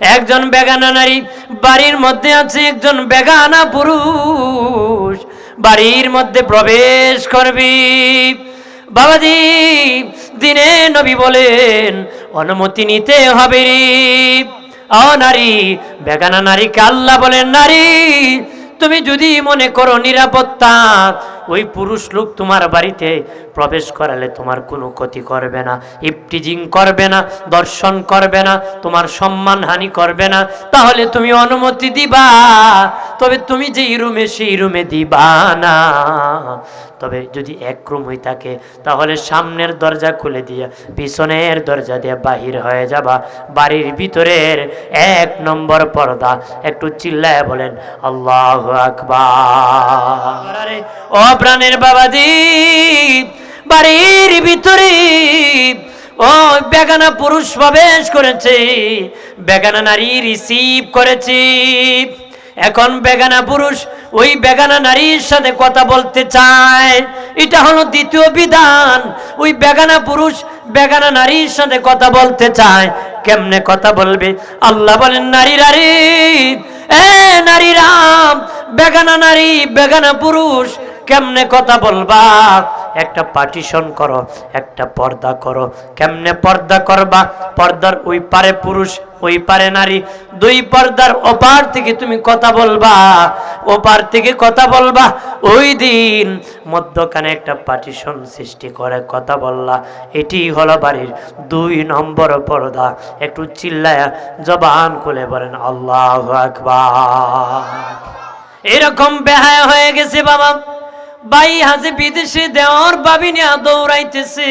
একজন বেগানা নারী বাড়ির মধ্যে আছে, একজন বেগানা পুরুষ বাড়ির মধ্যে প্রবেশ করবি। বাবাজি, দিনে নবী বলেন অনুমতি নিতে হবে রে। ও নারী, বেগানা নারীকে আল্লাহ বলেন, নারী তুমি যদি মনে করো নিরাপত্তা, ওই পুরুষ লোক তোমার বাড়িতে প্রবেশ করালে তোমার কোনো ক্ষতি করবে না, ইফটিজিং করবে না, দর্শন করবে না, তোমার সম্মান হানি করবে না, তাহলে তুমি অনুমতি দিবা। তবে তুমি যেই রুমে সেই রুমে দিবা না। তবে যদি এক রুম হয়ে থাকে তাহলে সামনের দরজা খুলে দিয়ে পিছনের দরজা দিয়ে বাহির হয়ে যাবা। বাড়ির ভিতরের 1 নম্বর পর্দা। একটু চিল্লায় বলেন আল্লাহু আকবার। ও প্রাণের বাবাজি, বাড়ির ভিতরে ও বেগানা পুরুষ প্রবেশ করেছে, বেগানা নারী রিসিভ করেছে। এখন বেগানা পুরুষ ওই বেগানা নারীর সাথে কথা বলতে চায়। এটা হলো দ্বিতীয় বিধান। ওই বেগানা পুরুষ বেগানা নারীর সাথে কথা বলতে চায়। কেমনে কথা বলবে? আল্লাহ বলেন, নারীরা রে, এ নারীরা, বেগানা নারী বেগানা পুরুষ কেমনে কথা বলবা? একটা পার্টিশন করো, একটা পর্দা করো। কেমনে পর্দা করবা? পর্দার ওই পারে পুরুষ, ওই পারে নারী, 2 পর্দার ওপার থেকে তুমি কথা বলবা, ওপার থেকে কথা বলবা। ওই দিন মধ্যখানে একটা পার্টিশন সৃষ্টি করে কথা বললা। এটি হলো বাড়ির 2 নম্বর পর্দা। একটু চিল্লায়া জবান খুলে বলেন আল্লাহু আকবার। এরকম বেহায়া হয়ে গেছে বাবা, ভাই হাসে বিদেশে দেওয়ার ভাবি নিয়ে দৌড়াইতেছে,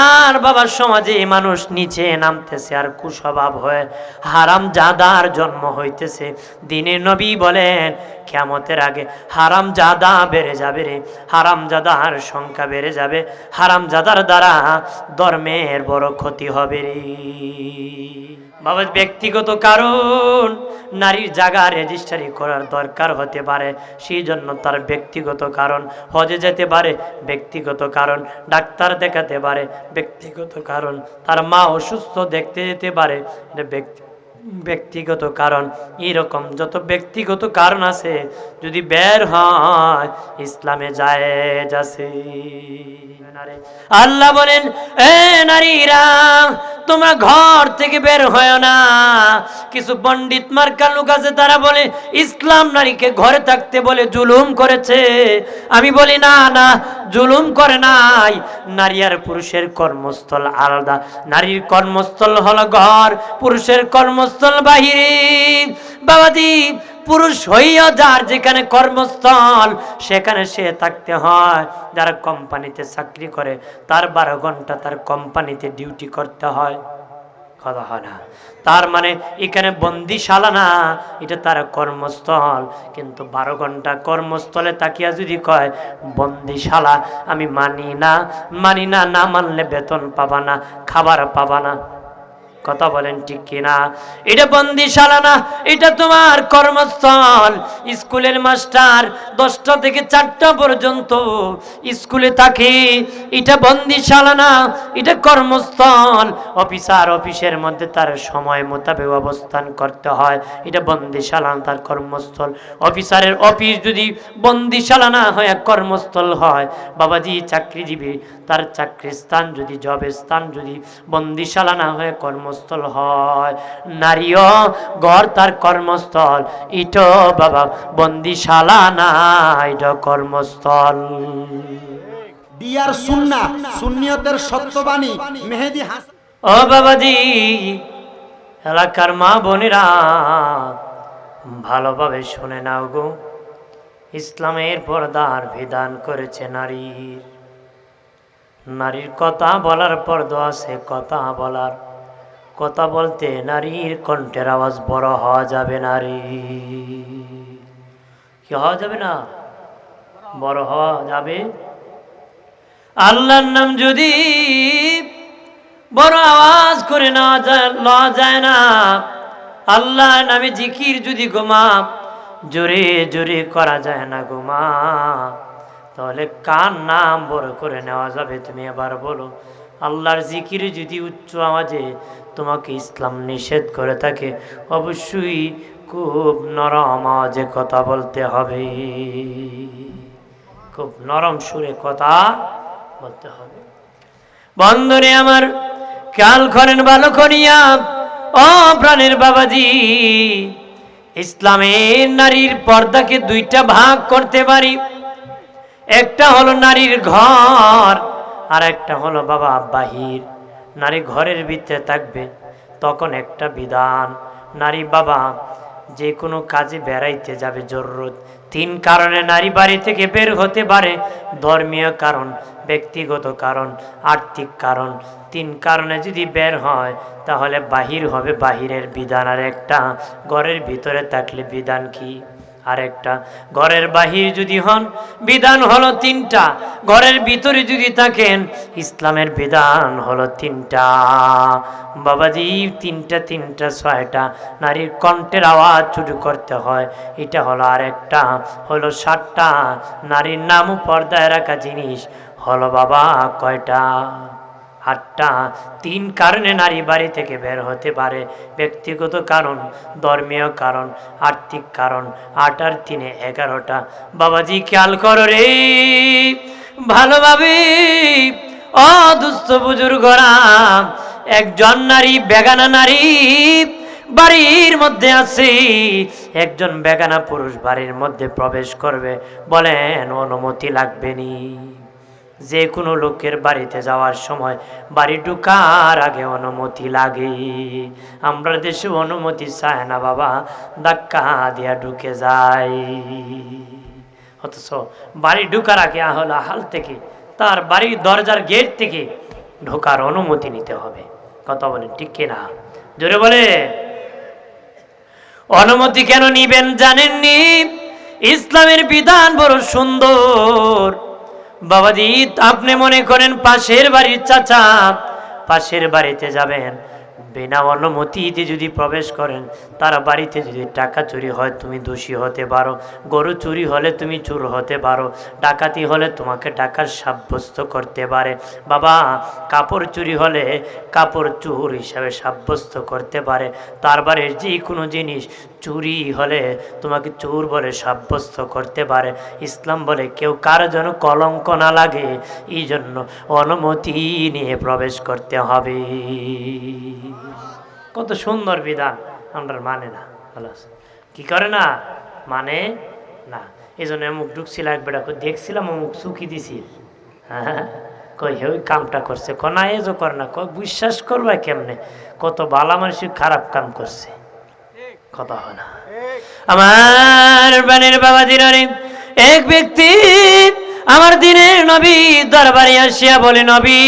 আর বাবা সমাজে মানুষ নিচে নামতেছে, আর কুস্বভাব হয়ে হারাম জাদার জন্ম হইতেছে। দিনে নবী বলেন কিয়ামতের আগে হারাম জাদা বেড়ে যাবে রে, হারাম জাদার সংখ্যা বেড়ে যাবে, হারাম জাদার দ্বারা ধর্মের বড় ক্ষতি হবে রে বাবা। ব্যক্তিগত কারণ নারীর জায়গা রেজিস্ট্রি করার দরকার হতে পারে, সেই জন্য তার ব্যক্তিগত কারণ, হজে যেতে পারে ব্যক্তিগত কারণ, ডাক্তার দেখাতে পারে ব্যক্তিগত কারণ, তার মা অসুস্থ দেখতে যেতে পারে, এটা ব্যক্তিগত কারণ। এরকম যত ব্যক্তিগত কারণ আছে যদি বের হয় ইসলামে জায়েজ আছে। আল্লাহ বলেন, এ নারীরা তোমরা ঘর থেকে বের হয় না। কিছু পণ্ডিত মার্কা লোক আছে, তারা বলে ইসলাম নারীকে ঘরে থাকতে বলে জুলুম করেছে। আমি বলি না না, জুলুম করে নাই। নারী আর পুরুষের কর্মস্থল আলাদা। নারীর কর্মস্থল হলো ঘর, পুরুষের কর্মস্থল বাহিরে। বাবাজি, পুরুষ হইয়া যার যেখানে কর্মস্থল সেখানে সে থাকতে হয়। যারা কোম্পানিতে চাকরি করে তার 12 ঘন্টা তার কোম্পানিতে ডিউটি করতে হয়, কথা হয় না? তার মানে এখানে বন্দিশালা না, এটা তার কর্মস্থল। কিন্তু 12 ঘন্টা কর্মস্থলে তাকিয়া যদি কয় বন্দিশালা, আমি মানি না, মানি না, না মানলে বেতন পাবা না, খাবার পাবা না। কথা বলেন ঠিক কিনা? এটা বন্দিশালা না, এটা তোমার কর্মস্থল। স্কুলের মাস্টার 10টা থেকে 4টা পর্যন্ত স্কুলে থাকে, এটা বন্দিশালা না, এটা কর্মস্থল। অফিসার অফিসের মধ্যে তার সময় মোতাবেক অবস্থান করতে হয়, এটা বন্দিশালা, তার কর্মস্থল। অফিসারের অফিস যদি বন্দিশালা না হয় কর্মস্থল হয়, বাবাজি চাকরিজীবী তার চাকরির স্থান যদি, জবের স্থান যদি বন্দিশালা না হয়ে কর্মস্থল হয়, নারীও ঘর তার কর্মস্থল। এটা বাবা বন্দিশালা না, এটা কর্মস্থল। ডিয়ার সুন্নাহ, সুন্নিয়তের সত্যবাণী মেহেদী হাসান। ও বাবাজি, এলাকার মা বোনেরা ভালোভাবে শুনে নাও গো। ইসলামের পর্দার বিধান করেছে নারীর। নারীর কথা বলার পর্দা আছে, কথা বলার, কথা বলতে নারীর কণ্ঠের আওয়াজ বড় হওয়া যাবে। নারী কি হওয়া যাবে না? বড় হওয়া যাবে। আল্লাহর নাম যদি বড় আওয়াজ করে না যায় না, আল্লাহ নামে জিকির যদি গোমা জোরে জোরে করা যায় না গোমা, তাহলে কার নাম বড় করে নেওয়া যাবে? তুমি এবার বলো। আল্লাহর জিকির যদি উচ্চ আওয়াজে তোমাকে ইসলাম নিষেধ করে থাকে, অবশ্যই খুব নরম আওয়াজে কথা বলতে হবে, খুব নরম সুরে কথা বলতে হবে। বন্ধুরে আমার, খেয়াল করেন ভালো করিয়া ও প্রাণের বাবাজি, ইসলামের নারীর পর্দাকে দুইটা ভাগ করতে পারি। একটা হলো নারীর ঘর, আর একটা হলো বাবা বাহির। নারী ঘরের ভিতরে থাকবে তখন একটা বিধান, নারী বাবা যে কোনো কাজে বেড়াইতে যাবে জরুরত, 3 কারণে নারী বাড়ি থেকে বের হতে পারে। ধর্মীয় কারণ, ব্যক্তিগত কারণ, আর্থিক কারণ। 3 কারণে যদি বের হয় তাহলে বাহির হবে, বাহিরের বিধান। আর একটা ঘরের ভিতরে থাকলে বিধান কি? আরেকটা ঘরের বাহির যদি হন বিধান হলো 3টা, ঘরের ভিতরে যদি থাকেন ইসলামের বিধান হলো 3টা। বাবাজি 3টা 6টা নারীর কণ্ঠের আওয়াজ চুরি করতে হয়, এটা হলো। আরেকটা হলো 7টা নারীর নামও পর্দায় রাখা জিনিস হলো বাবা কয়টা? 8টা। 3 কারণে নারী বাড়ি থেকে বের হতে পারে, ব্যক্তিগত কারণ, ধর্মীয় কারণ, আর্থিক কারণ। 8 আর 3 11টা। বাবাজি খেয়াল করো রে ভালোভাবে ও দুস্থ বুজুর্গরা, একজন নারী, বেগানা নারী বাড়ির মধ্যে আছে, একজন বেগানা পুরুষ বাড়ির মধ্যে প্রবেশ করবে, বলেন অনুমতি লাগবে নি? যে কোনো লোকের বাড়িতে যাওয়ার সময় বাড়ি ঢুকার আগে অনুমতি লাগে। আমরা দেশে অনুমতি চায় না বাবা, ধাক্কা দিয়া ঢুকে যায়। অথচ বাড়ি ঢুকার আগে হলো হাল থেকে তার বাড়ির দরজার গেট থেকে ঢোকার অনুমতি নিতে হবে। কথা বলেন ঠিক কিনা? জোরে বলে। অনুমতি কেন নিবেন জানেননি? ইসলামের বিধান বড় সুন্দর বাবাজি। আপনি মনে করেন পাশের বাড়ির চাচা, পাশের বাড়িতে যাবেন, বিনা অনুমতিতে যদি প্রবেশ করেন, তার বাড়িতে যদি টাকা চুরি হয় তুমি দোষী হতে পারো, গরু চুরি হলে তুমি চোর হতে পারো, ডাকাতি হলে তোমাকে ডাকাত সাব্যস্ত করতে পারে। বাবা কাপড় চুরি হলে কাপড় চোর হিসাবে সাব্যস্ত করতে পারে। তার বাড়ির যে কোনো জিনিস চুরি হলে তোমাকে চোর বলে সাব্যস্ত করতে পারে। ইসলাম বলে কেউ কারো যেন কলঙ্ক না লাগে, এই জন্য অনুমতি নিয়ে প্রবেশ করতে হবে। কত সুন্দর বিধান, আমরা মানে না। কি করে না? মানে না। এই জন্য অমুক ঢুকছিল, একবেটা দেখছিলাম অমুক চুকি দিছি, হ্যাঁ কই হে ওই কামটা করছে, কনা এজো করে না, বিশ্বাস করবা কেমনে? কত বালা মানুষ খারাপ কাম করছে, কথা হয় না। আমার বানের বাবাজির এক ব্যক্তি আমার দিনের নবী দরবারে আসিয়া বলে, নবী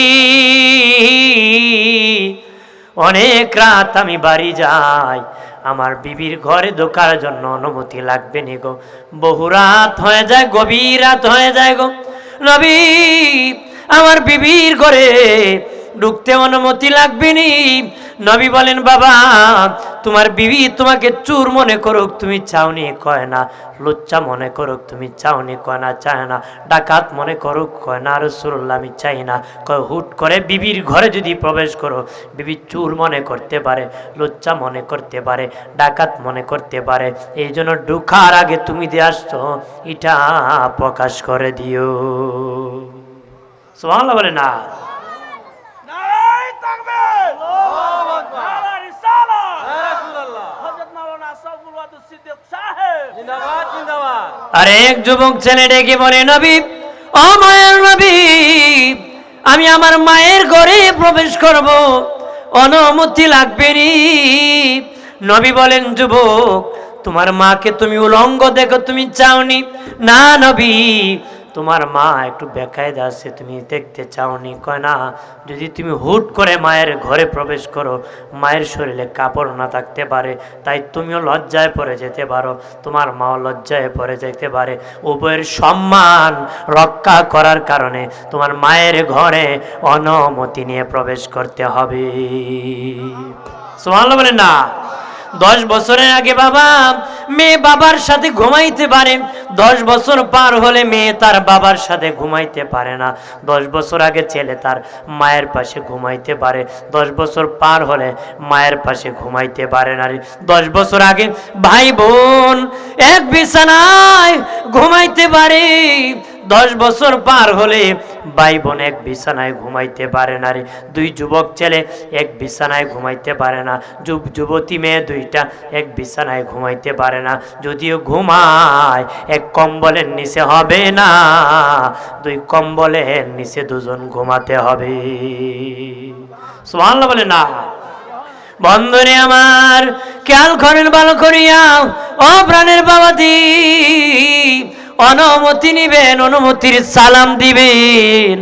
অনেক রাত আমি বাড়ি যাই, আমার বিবির ঘরে ঢোকার জন্য অনুমতি লাগবে নি গো। বহু রাত হয়ে যায়, গভীর রাত হয়ে যায় গো নবী, আমার বিবির ঘরে ঢুকতে অনুমতি লাগবে নি। নবী বলেন, বাবা তোমার বিবি তোমাকে চোর মনে করুক তুমি চাওনি, কয় না। লুচ্চা মনে করুক তুমি চাওনি, কয় না চায় না। ডাকাত মনে করুক, কয় না রাসূলুল্লাহ আমি চাই না। কয় হুট করে বিবির ঘরে যদি প্রবেশ করো, বিবি চোর মনে করতে পারে, লুচ্চা মনে করতে পারে, ডাকাত মনে করতে পারে। এই জন্য ঢুকার আগে তুমি দিয়ে আসছো, এটা প্রকাশ করে দিও। সুবহানাল্লাহ বলে না? আরে এক যুবক ছেলে ডেকে বলে, নবী ও মায়ের নবী, আমি আমার মায়ের ঘরে প্রবেশ করব, অনুমতি লাগবে নি? নবী বলেন, যুবক তোমার মাকে তুমি উলঙ্গ দেখো, তুমি চাওনি? না নবী, তোমার মা একটু বেকায়দা আছে, তুমি দেখতে চাওনি। কয় না, যদি তুমি হুট করে মায়ের ঘরে প্রবেশ করো, মায়ের শরীরে কাপড় না থাকতে পারে, তাই তুমিও লজ্জায় পড়ে যেতে পারো, তোমার মাও লজ্জায় পড়ে যেতে পারে। উভয়ের সম্মান রক্ষা করার কারণে তোমার মায়ের ঘরে অনুমতি নিয়ে প্রবেশ করতে হবে। সুবহানাল্লাহ বলেন না? 10 বছরের আগে বাবা মেয়ে বাবার সাথে ঘুমাইতে পারে, 10 বছর পার হলে মেয়ে তার বাবার সাথে ঘুমাইতে পারে না। 10 বছর আগে ছেলে তার মায়ের পাশে ঘুমাইতে পারে, 10 বছর পার হলে মায়ের পাশে ঘুমাইতে পারে না। 10 বছর আগে ভাই বোন এক বিছানায় ঘুমাইতে পারে, 10 বছর পার হলে ভাই বোন এক বিছানায় ঘুমাইতে পারে না রে। 2 যুবক ছেলে এক বিছানায় ঘুমাইতে পারে না, যুবতী মেয়ে 2টা এক বিছানায় ঘুমাইতে পারে না। যদিও ঘুমায় এক কম্বলের নিচে হবে না, 2 কম্বলের নিচে 2 জন ঘুমাতে হবে। সুবহানাল্লাহ বলে না। বন্ধুরে আমার খেয়াল করেন ভালো করিয়া, ও প্রাণের বাবাজি, অনুমতি নিবেন, অনুমতির সালাম দিবেন,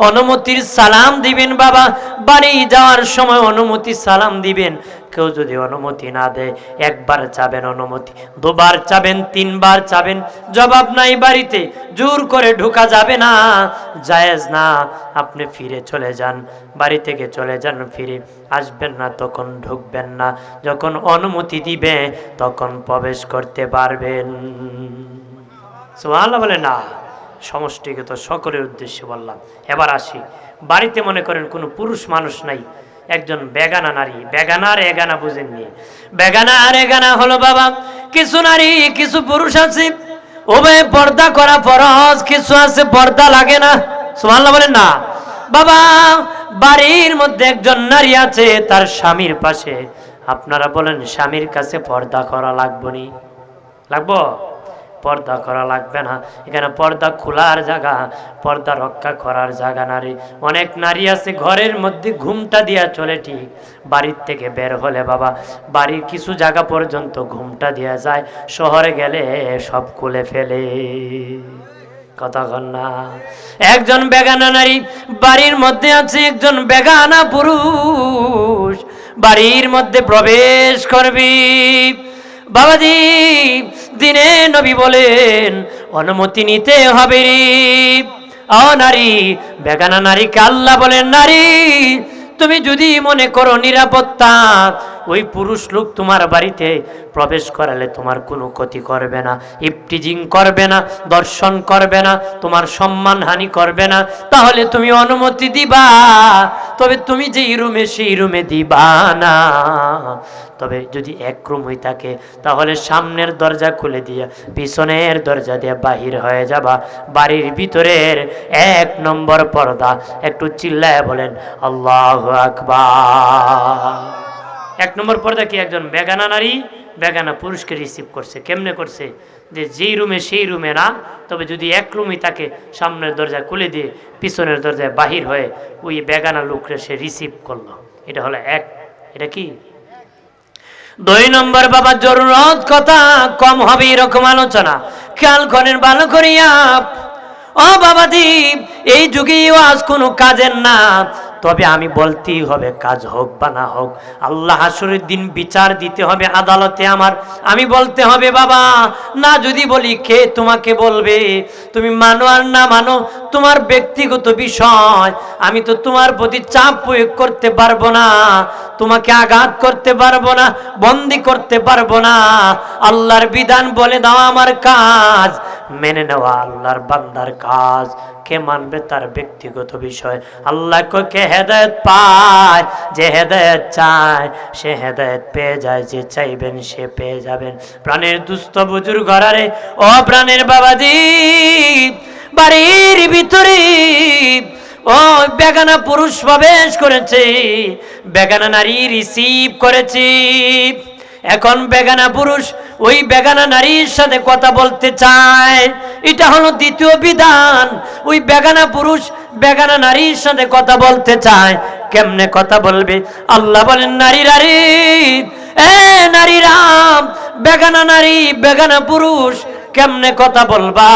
অনুমতির সালাম দিবেন বাবা। বাড়ি যাওয়ার সময় অনুমতি সালাম দিবেন। কেউ যদি অনুমতি না দেয়, 1 বার চাবেন অনুমতি, 2 বার চাবেন, 3 বার চাবেন, জবাব নাই বাড়িতে, জোর করে ঢোকা যাবে না, জায়েজ না। আপনি ফিরে চলে যান, বাড়ি থেকে চলে যান, ফিরে আসবেন না, তখন ঢুকবেন না। যখন অনুমতি দিবে তখন প্রবেশ করতে পারবেন। সুবহানাল্লাহ বলে না। সমষ্টিগত সকলের উদ্দেশ্যে বললাম। এবার আসি, বাড়িতে মনে করেন কোনো পুরুষ মানুষ নাই, একজন বেগানা নারী, বেগানা আর এগানা বুঝেননি, বেগানা আর এগানা হলো বাবা কিছু নারী কিছু পুরুষ আছে, উভয় পর্দা করা ফরজ, কিছু আছে পর্দা লাগে না। সুবহানাল্লাহ বলেন না। বাবা বাড়ির মধ্যে একজন নারী আছে তার স্বামীর পাশে, আপনারা বলেন স্বামীর কাছে পর্দা করা লাগবে নি? লাগবো? পর্দা করা লাগবে না। এখানে পর্দা খোলার জায়গা, পর্দা রক্ষা করার জায়গা নারী। অনেক নারী আছে ঘরের মধ্যে ঘুমটা দিয়া চলে, ঠিক বাড়ির থেকে বের হলে বাবা বাড়ির কিছু জায়গা পর্যন্ত ঘুমটা দিয়া যায়, শহরে গেলে সব খুলে ফেলে। কথা কন না। একজন বেগানা নারী বাড়ির মধ্যে আছে, একজন বেগানা পুরুষ বাড়ির মধ্যে প্রবেশ করবি। বাবাজি দিনে নবী বলেন অনুমতি নিতে হবে রে। ও নারী, বেগানা নারীকে আল্লাহ বলেন, নারী তুমি যদি মনে করো নিরাপত্তা, ওই পুরুষ লোক তোমার বাড়িতে প্রবেশ করালে তোমার কোনো ক্ষতি করবে না, ইফটিজিং করবে না, দর্শন করবে না, তোমার সম্মান হানি করবে না, তাহলে তুমি অনুমতি দিবা। তবে তুমি যেই রুমে সেই রুমে দিবা না। তবে যদি এক রুম হয়ে থাকে তাহলে সামনের দরজা খুলে দিয়ে পিছনের দরজা দিয়ে বাহির হয়ে যাবা। বাড়ির ভিতরের 1 নম্বর পর্দা, একটু চিল্লায় বলেন আল্লাহু আকবার। 1 নম্বর পর্দা কি? একজন বেগানা নারী বেগানা পুরুষকে রিসিভ করছে। কেমনে করছে? যে যেই রুমে সেই রুমে না, তবে যদি এক রুমই থাকে সামনের দরজা খুলে দিয়ে পিছনের দরজায় বাহির হয়ে ওই বেগানা লোকরে সে রিসিভ করলো। এটা হলো 1। এটা কি? 2 নম্বর বাবা জরুরত কথা কম হবে এরকম আলোচনা খেয়াল করেন ভালো করিয়া। ও বাবাজি এই যুগে ওয়াজ কোনো কাজের না, তবে আমি বলতেই হবে, কাজ হোক বা না হোক, আল্লাহ হাসরের দিন বিচার দিতে হবে আদালতে আমার। আমি বলতে হবে বাবা, না যদি বলি কে তোমাকে বলবে? তুমি মানো আর না মানো তোমার ব্যক্তিগত বিষয়। আমি তো তোমার প্রতি চাপ প্রয়োগ করতে পারবো না, তোমাকে আঘাত করতে পারবো না, বন্দি করতে পারবো না। আল্লাহর বিধান বলে দাও আমার কাজ, মেনে নেওয়া আল্লাহর বান্দার কাজ। কে মানবে তার ব্যক্তিগত বিষয়। আল্লাহ কে হেদায়েত পায়, যে হেদায়েত চায় সে হেদায়েত পেয়ে যায়, যে চাইবেন সে পেয়ে যাবেন। প্রাণের দুস্থ বুজুর্গ ঘরারে, ও প্রাণের বাবাজি, বাড়ির ভিতরে ও বেগানা পুরুষ প্রবেশ করেছে, বেগানা নারী রিসিভ করেছে। এখন বেগানা পুরুষ ওই বেগানা নারীর সাথে কথা বলতে চায়। এটা হলো 2য় বিধান। ওই বেগানা পুরুষ বেগানা নারীর সাথে কথা বলতে চায়। কেমনে কথা বলবে? আল্লাহ বলেন নারীরা রে, এ নারীরা, বেগানা নারী বেগানা পুরুষ কেমনে কথা বলবা?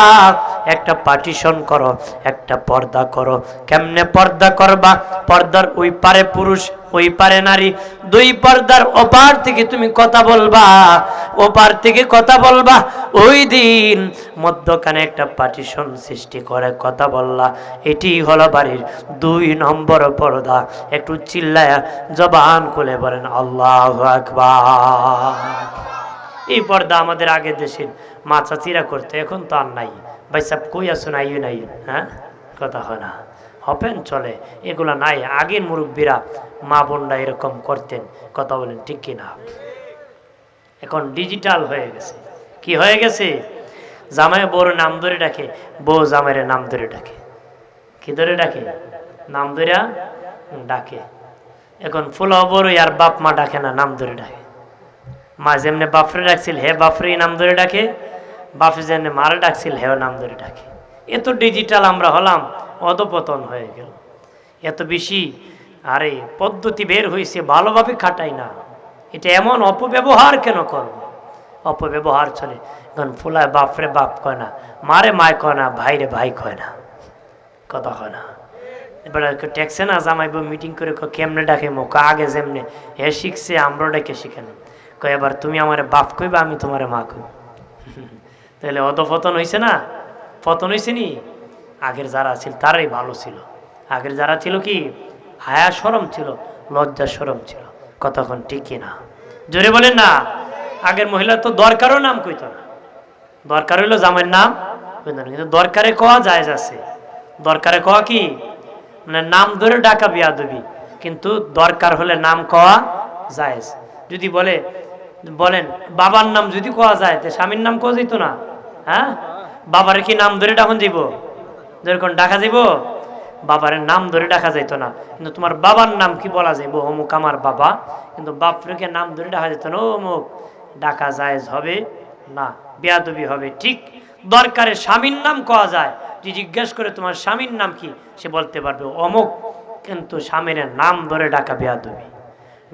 একটা পার্টিশন করো, একটা পর্দা করো। কেমনে পর্দা করবা? পর্দার ওই পারে পুরুষ, ওই পারে নারী, 2 পর্দার ওপার থেকে তুমি কথা বলবা। ওপার থেকে কথা বলবা, ওই দিন মধ্যখানে একটা পার্টিশন সৃষ্টি করে কথা বললা। এটি হলো বাড়ির 2 নম্বর পর্দা। একটু চিল্লায়া জবান খুলে বলেন আল্লাহু আকবার। এই পর্দা আমাদের আগের দেশের মা চাচিরা করতে, এখন তো আর নাই। ভাই সাহেব কই আসুন, আইন আইন, হ্যাঁ কথা হয় না, হপেন চলে, এগুলা নাই। আগের মুরব্বীরা মা বোনরা এরকম করতেন, কথা বলেন ঠিক কিনা? এখন ডিজিটাল হয়ে গেছে। কি হয়ে গেছে? জামাই বউর নাম ধরে ডাকে, বউ জামাইয়ের নাম ধরে ডাকে। কি ধরে ডাকে? নাম ধরে ডাকে। এখন ফুলা বড় আর বাপ মা ডাকে না, নাম ধরে ডাকে। মা যেমনি বাপরে ডাকছিল, হে বাপরে নাম ধরে ডাকে। বাপে যেমনি মারে ডাকছিল, হেও নাম ধরে ডাকে। এত ডিজিটাল আমরা হলাম, অধপতন হয়ে গেল এত বেশি। আরে পদ্ধতি বের হয়েছে, ভালোভাবে খাটাই না। এটা এমন অপব্যবহার কেন করব? অপব্যবহার চলে। এখন ফুলায় বাপরে বাপ কয় না, মারে মায় কয় না, ভাইরে ভাই কয় না, কথা হয় না। এবার ট্যাক্সে না জামাইব মিটিং করে কেমনে ডাকে মুখ আগে যেমনে হে শিখছে আমরা ডেকে শিখেন। কয় এবার তুমি আমার বাপ কইবা, আমি তোমার মা কইব। তাহলে অধপতন হয়েছে না? পতন হয়েছে নি? আগের যারা ছিল তারাই ভালো ছিল। আগের যারা ছিল কি হায়া শরম ছিল, লজ্জা শরম ছিল। কতক্ষণ ঠিক কিনা? জোরে বলেন না। আগের মহিলা তো দরকারও নাম কইত না। দরকার হইলো জামাইয়ের নাম কইত না, কিন্তু দরকারে কওয়া জায়েজ আছে। দরকারে কওয়া কি মানে নাম ধরে ডাকা বিয়াদবি, কিন্তু দরকার হলে নাম কওয়া জায়েজ। যদি বলেন বাবার নাম যদি কওয়া যায়, তো স্বামীর নাম কওয়া যেত না? হ্যাঁ, বাবারে কি নাম ধরে ডাকুন যাব? যেরকম ডাকা যাব, বাবারের নাম ধরে ডাকা যাইতো না। কিন্তু তোমার বাবার নাম কি বলা যাইব? অমুক আমার বাবা। কিন্তু বাপকে নাম ধরে ডাকা যেত না, অমুক ডাকা জায়েজ হবে না, বেয়াদবি হবে। ঠিক দরকারে স্বামীর নাম কওয়া যায়। যদি জিজ্ঞেস করে তোমার স্বামীর নাম কি, সে বলতে পারবে অমুক, কিন্তু স্বামীর নাম ধরে ডাকা বেয়াদবি।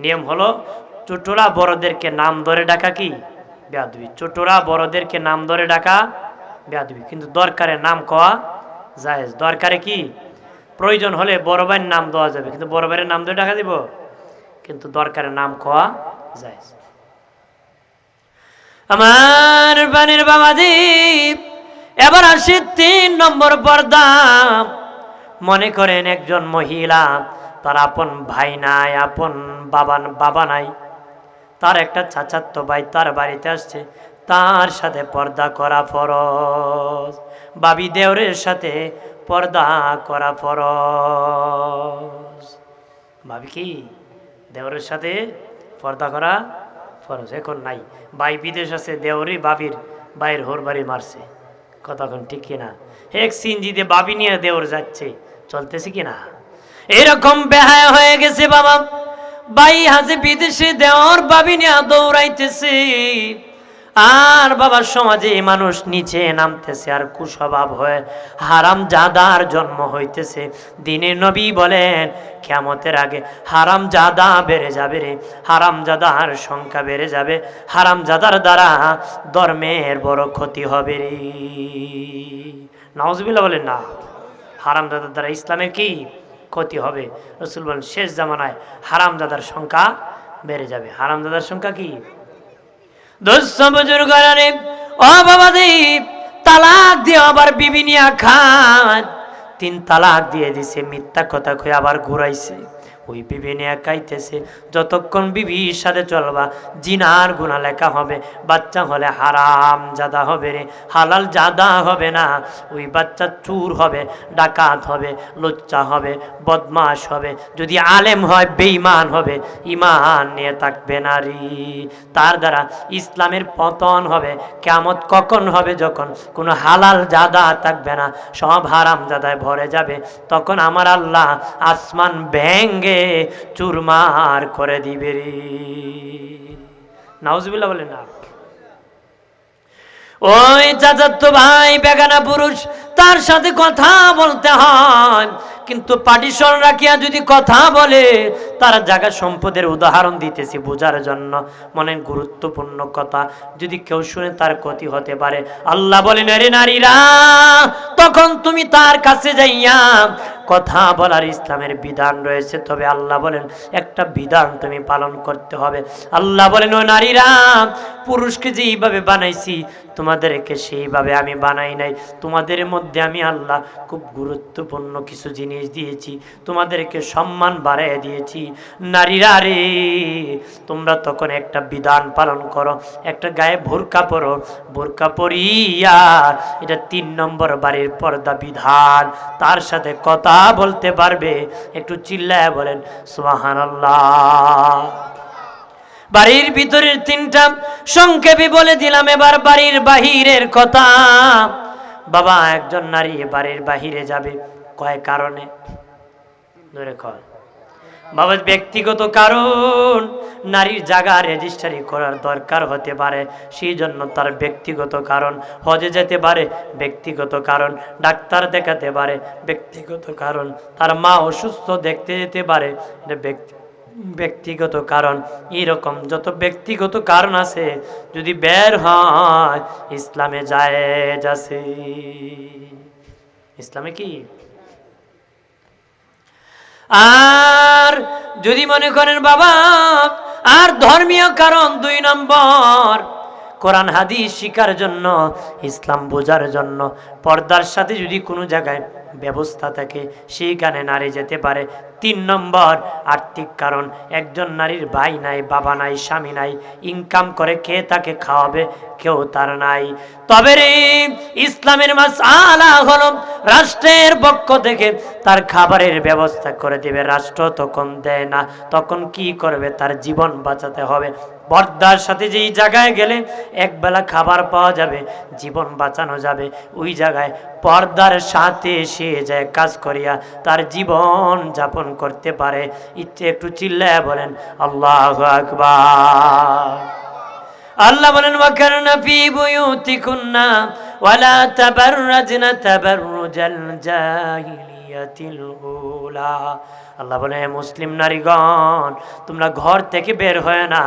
নিয়ম হলো ছোটরা বড়দেরকে নাম ধরে ডাকা কি বেয়াদবি। ছোটরা বড়দেরকে নাম ধরে ডাকা বেয়াদবি, কিন্তু দরকারে নাম কওয়া জায়েজ। দরকারে কি প্রয়োজন হলে বড় ভাইয়ের নাম দেওয়া যাবে, কিন্তু বড় ভাইয়ের নাম ধরে ডাকা দিব, কিন্তু দরকারে নাম কওয়া জায়েজ। আমার বানের বাবাজি, এবার আসি 3 নম্বর পর্দা। মনে করেন একজন মহিলা, তার আপন ভাই নাই, আপন বাবা নাই, তার একটা চাচাতো ভাই তার বাড়িতে আসছে, তার সাথে পর্দা করা ফরজ। বাবি দেওরের সাথে পর্দা করা ফরজ। ভাবি কি দেওরের সাথে পর্দা করা ফরজ? এখন নাই। ভাই বিদেশ আছে, দেওরই বাবির ভাইয়ের হোর বাড়ি মারছে, কতক্ষণ ঠিক কিনা? এক সিনজিতে বাবি নিয়ে দেওর যাচ্ছে, চলতেছে কিনা? এরকম বেহায়া হয়ে গেছে বাবা। ভাই হাজে বিদেশে, দেওর বাবি নিয়ে দৌড়াইতেছে, আর বাবার সমাজে মানুষ নিচে নামতেছে, আর কুস্বভাব হয়ে হারাম জাদার জন্ম হইতেছে। দিনের নবী বলেন কিয়ামতের আগে হারাম জাদা বেড়ে যাবে রে, হারাম জাদার সংখ্যা বেড়ে যাবে, হারাম জাদার দ্বারা ধর্মের বড় ক্ষতি হবে রে। নাউজুবিল্লাহ বলেন না। হারাম জাদার দ্বারা ইসলামের কি ক্ষতি হবে? রাসূল বলেন শেষ জামানায় হারাম জাদার সংখ্যা বেড়ে যাবে। হারাম জাদার সংখ্যা কি? দোস্ত বুজুর্গরা, ও বাবাজি, তালাক দিয়ে আবার বিবি নিয়া খান। 3 তালাক দিয়ে দিছে, মিথ্যা কথা কয়ে আবার ঘুরাইছে, ওই বিবি নিয়ে খাইতেছে। যতক্ষণ বিবির সাথে চলবা জিনার গুনাহ লেখা হবে, বাচ্চা হলে হারাম জাদা হবে রে, হালাল জাদা হবে না। ওই বাচ্চা চুর হবে, ডাকাত হবে, লুচ্চা হবে, বদমাশ হবে, যদি আলেম হয় বেঈমান হবে, ঈমান নিয়ে থাকবে না রে। তার দ্বারা ইসলামের পতন হবে। কিয়ামত কখন হবে? যখন কোনো হালাল জাদা থাকবে না, সব হারাম জাদায় ভরে যাবে। তখন আমার আল্লাহ আসমান ভেঙ্গে চুরমার করে দিবে রে। নাউজুবিল্লাহ বলেন না। ওই চাচাতো ভাই বেগানা পুরুষ, তার সাথে কথা বলতে হয়, কিন্তু পার্টিশন রাখিয়া যদি কথা বলে তার জায়গা সম্পদের উদাহরণ দিতেছি বোঝার জন্য, মনে গুরুত্বপূর্ণ কথা, যদি কেউ শুনে তার ক্ষতি হতে পারে। আল্লাহ বলেন, আরে নারীরা, তখন তুমি তার কাছে যাইয়া কথা বলার ইসলামের বিধান রয়েছে, তবে আল্লাহ বলেন একটা বিধান তুমি পালন করতে হবে। আল্লাহ বলেন, ও নারীরা, পুরুষকে যেইভাবে বানাইছি তোমাদেরকে সেইভাবে আমি বানাই নাই। তোমাদের মধ্যে আমি আল্লাহ খুব গুরুত্বপূর্ণ কিছু জিনিস দিয়েছি, তোমাদেরকে সম্মান বাড়াইয়া দিয়েছি। নারীরা রে, তোমরা তখন একটা বিধান পালন করো, একটা গায়ে বোরকা পরো, বোরকা পরিয়া, এটা 3 নম্বর বাড়ির পর্দা বিধান, তার সাথে কথা বলতে পারবে। একটু চিল্লায় বলেন সুবহানাল্লাহ। বাড়ির ভিতরের 3টা সংক্ষেপে বলে দিলাম, এবার বাড়ির বাহিরের কথা। বাবা, একজন নারী বাড়ির বাহিরে যাবে কয় কারণে? ধরে কয় বাবা, ব্যক্তিগত কারণ, নারীর জায়গা রেজিস্ট্রি করার দরকার হতে পারে, সেই জন্য তার ব্যক্তিগত কারণ। হজে যেতে পারে, ব্যক্তিগত কারণ। ডাক্তার দেখাতে পারে, ব্যক্তিগত কারণ। তার মা অসুস্থ, দেখতে যেতে পারে, এটা ব্যক্তিগত কারণ। এরকম যত ব্যক্তিগত কারণ আছে, যদি বের হয়, ইসলামে জায়েজ আছে। ইসলামে কি? আর যদি মনে করেন বাবা, আর ধর্মীয় কারণ 2 নম্বর, কোরআন হাদিস শিখার জন্য, ইসলাম বোঝার জন্য, পর্দার সাথে যদি কোনো জায়গায় ব্যবস্থা থাকে, সেইখানে নারী যেতে পারে। 3 নম্বর আর্থিক কারণ, একজন নারীর ভাই নাই, বাবা নাই, স্বামী নাই, ইনকাম করে কে তাকে খাওয়াবে? কেউ তার নাই। তবে রে, ইসলামের মাসআলা হলো রাষ্ট্রের পক্ষ থেকে তার খাবারের ব্যবস্থা করে দেবে। রাষ্ট্র তখন দেয় না, তখন কি করবে? তার জীবন বাঁচাতে হবে। পর্দার সাথে যেই জায়গায় গেলে একবেলা খাবার পাওয়া যাবে, জীবন বাঁচানো যাবে, ওই জায়গায় পর্দার সাথে সে যায় কাজ করিয়া তার জীবন যাপন করতে পারে। ইচ্ছে একটু চিল্লায়া বলেন আল্লাহু আকবার। আল্লাহ বলেন, ওয়াকারনা ফি বুয়ুতিকুন্না ওয়ালা তাবাররাজনা তাবাররুজাল জাহিলিয়াতিল উলা। আল্লাহ বলে, মুসলিম নারীগণ, তোমরা ঘর থেকে বের হয় না।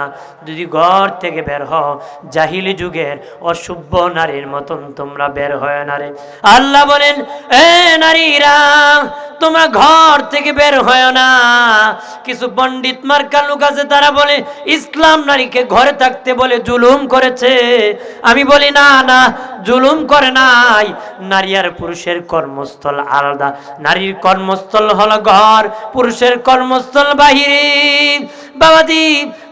যদি ঘর থেকে বের হও, জাহিলি যুগের অসভ্য নারীর মতন তোমরা বের হয় না রে। আল্লাহ বলেন, এ নারীরা, তোমরা ঘর থেকে বের হয় না। কিছু পণ্ডিত মার্কা লোক আছে, তারা বলে ইসলাম নারীকে ঘরে থাকতে বলে জুলুম করেছে। আমি বলি না না, জুলুম করে নাই। নারী আর পুরুষের কর্মস্থল আলাদা। নারীর কর্মস্থল হলো ঘর, পুরুষের কর্মস্থল বাহিরে। বাবাজি,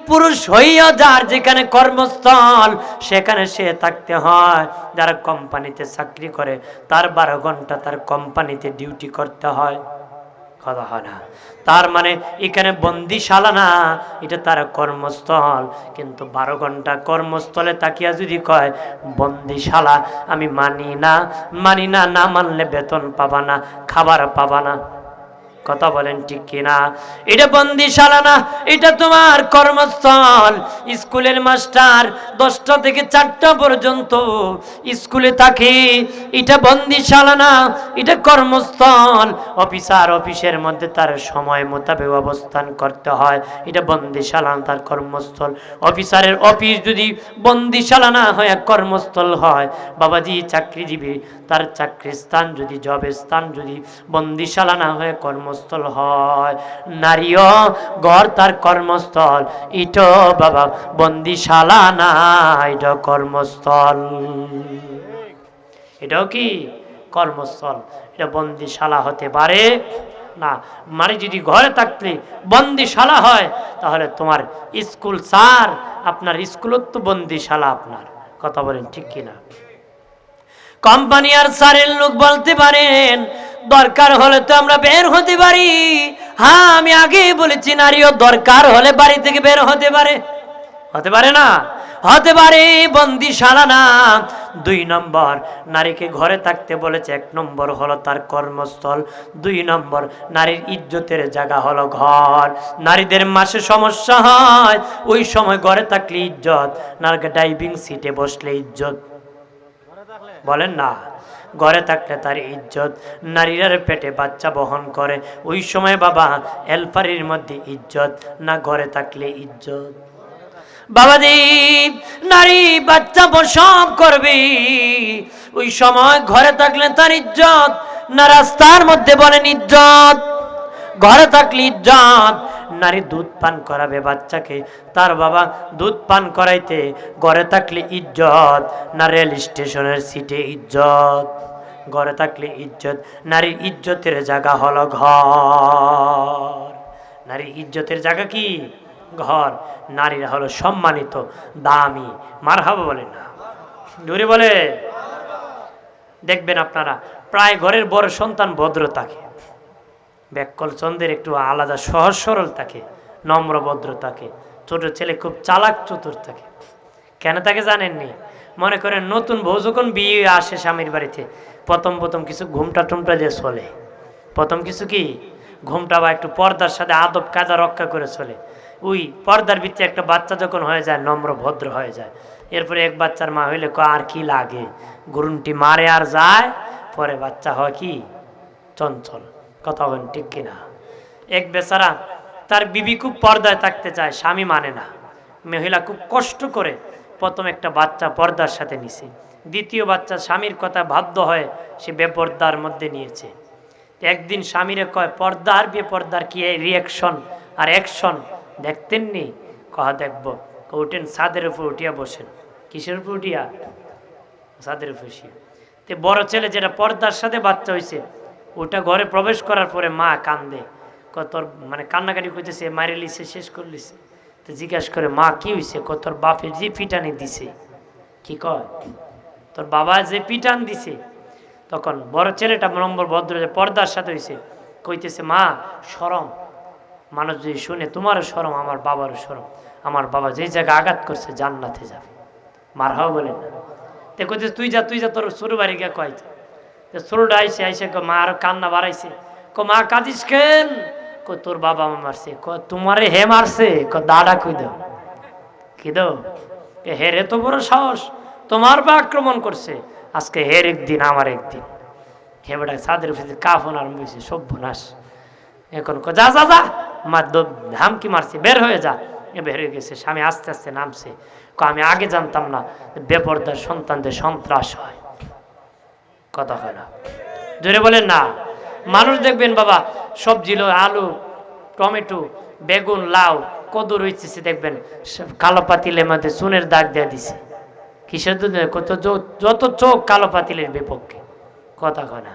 পুরুষ হইয়া যার যেখানে কর্মস্থল, সেখানে সে থাকতে হয়। যারা কোম্পানিতে চাকরি করে, তার 12 ঘন্টা তার কোম্পানিতে ডিউটি করতে হয়। কথা হয় না? তার মানে এখানে বন্দিশালা না, এটা তার কর্মস্থল। কিন্তু 12 ঘন্টা কর্মস্থলে তাকিয়া যদি কয় বন্দিশালা, আমি মানি না, মানি না। না মানলে বেতন পাবা না, খাবার পাবা না। কথা বলেন ঠিক কিনা? এটা বন্দিশালা না, এটা তোমার কর্মস্থল। স্কুলের মাস্টার 10টা থেকে 4টা পর্যন্ত স্কুলে থাকে, এটা বন্দিশালা না, এটা কর্মস্থল। অফিসার অফিসের মধ্যে তার সময় মোতাবেক অবস্থান করতে হয়, এটা বন্দিশালা, তার কর্মস্থল। অফিসারের অফিস যদি বন্দিশালা না হয়, কর্মস্থল হয়, বাবাজি চাকরিজীবী তার চাকরির স্থান যদি, জবের স্থান যদি বন্দিশালা না হয়, কর্মস্থল হয়। নারীও ঘর তার কর্মস্থল, এটা বাবা বন্দিশালা না, এটা কর্মস্থল। এটাও কি কর্মস্থল, এটা বন্দিশালা হতে পারে না। মানে যদি ঘরে থাকলে বন্দিশালা হয়, তাহলে তোমার স্কুল স্যার, আপনার স্কুলত তো বন্দিশালা আপনার। কথা বলেন ঠিক কিনা? কোম্পানি আর স্যারের লোক বলতে পারেন, দরকার হলে তো আমরা বের হতে পারি। হ্যাঁ, আমি আগেই বলেছি, নারীও দরকার হলে বাড়ি থেকে বের হতে পারে। হতে পারে না? হতে পারে, বন্দিশালা না। 2 নম্বর, নারীকে ঘরে থাকতে বলেছে। 1 নম্বর হলো তার কর্মস্থল, 2 নম্বর নারীর ইজ্জতের জায়গা হলো ঘর। নারীদের মাসে সমস্যা হয়, ওই সময় ঘরে থাকলে ইজ্জত, নারীকে ড্রাইভিং সিটে বসলে ইজ্জত। বলেন না, ঘরে থাকলে তার ইজ্জত। নারীরা পেটে বাচ্চা বহন করে, ওই সময় বাবা এলফারির মধ্যে ইজ্জত, না ঘরে থাকলে ইজ্জত। বাবাজি নারী বাচ্চা প্রসব করবে, ওই সময় ঘরে থাকলে তার ইজ্জত, না রাস্তার মধ্যে বলেন ইজ্জত। ঘরে থাকলে ইজ্জত। নারী দুধ পান করাবে বাচ্চাকে, তার বাবা দুধ পান করাইতে ঘরে থাকলে ইজ্জত, না রেল স্টেশনের সিটে ইজ্জত। ঘরে থাকলে ইজ্জত। নারীর ইজ্জতের জায়গা হলো ঘর। নারীর ইজ্জতের জায়গা কি? ঘর। নারীরা হলো সম্মানিত, দামি। মারহাবা বলেন না, জোরে বলে। দেখবেন আপনারা প্রায় ঘরের বড় সন্তান ভদ্র থাকে, ব্যাকল চন্দ্রের একটু আলাদা সহজ সরল থাকে, নম্র ভদ্র থাকে। ছোট ছেলে খুব চালাক চতুর থাকে। কেন তাকে জানেননি? মনে করেন নতুন বউ যখন বিয়ে আসে স্বামীর বাড়িতে, প্রথম কিছু ঘুমটা টুমটা দিয়ে চলে। প্রথম কিছু কি ঘুমটা বা একটু পর্দার সাথে আদব কায়দা রক্ষা করে চলে। ওই পর্দার ভিতরে একটা বাচ্চা যখন হয়ে যায়, নম্র ভদ্র হয়ে যায়, এরপরে এক বাচ্চার মা হইলে আর কি লাগে, গুরুনটি মারে আর যায়, পরে বাচ্চা হয় কি চঞ্চল। কথা বলেন ঠিক কিনা? এক বেচারা তার বিবি খুব পর্দায় থাকতে চায়, স্বামী মানে না। মহিলা খুব কষ্ট করে প্রথম একটা বাচ্চা পর্দার সাথে নিছে, দ্বিতীয় বাচ্চা স্বামীর কথা বাধ্য হয়ে সে বেপর্দার মধ্যে নিয়েছে। একদিন স্বামীরে কয়, পর্দা আর বেপর্দার কি রিয়াকশন আর অ্যাকশন দেখতেননি? কহা দেখবো। উঠেন, ছাদের উপর উঠিয়া বসেন। কিসের উপর উঠিয়া? ছাদের উপর বসিয়া। তে বড় ছেলে যেটা পর্দার সাথে বাচ্চা হয়েছে, ওটা ঘরে প্রবেশ করার পরে মা কান্দে, তোর মানে কান্নাকাটি করতেছে, মারি লিছে, শেষ করে লিছে। তো জিজ্ঞাসা করে, মা কি হয়েছে? তোর বাপের যে পিটানি দিছে। কি কয়? তোর বাবা যে পিটান দিছে। তখন বড় ছেলেটা নম্বর ভদ্র, যে পর্দার সাথে হয়েছে, কইতেছে, মা শরম, মানুষ যদি শুনে তোমারও শরম, আমার বাবারও শরম। আমার বাবা যে জায়গায় আঘাত করছে জান্নাতে যাবে। মারহাও বলেন না। তো কইতেছে, তুই যা তোর ছোটো বাড়ি গিয়া কয়। ছোটটা আইসে মা আরো কান্না বাড়াইছে। মা কাঁদিস কেন? তোর বাবা মা মারছে। তোমারে হে মারছে? দাদা কই দাও, কি দাও? হের এত বড় সাহস, তোমার বা আক্রমণ করছে। আজকে হের একদিন, আমার একদিন। হে বেটা ছাদের উপরে কাফন আরম্ভ হয়েছে, সর্বনাশ। এখন যা যা যা, মা ধামকি মারছে, বের হয়ে যা। বের হয়ে গেছে। স্বামী আস্তে আস্তে নামছে। আমি আগে জানতাম না বেপরদার সন্তানদের সন্ত্রাস হয়। কথা হয় না, জোরে বলেন না। মানুষ দেখবেন বাবা সবজি, আলু, টমেটো, বেগুন, লাউ, কদু রয়েছে, দেখবেন কালো পাতিলের মধ্যে চুনের দাগ দিয়ে দিছে। কিসের জন্য? যত চোখ কালো পাতিলের বিপক্ষে। কথা হয় না,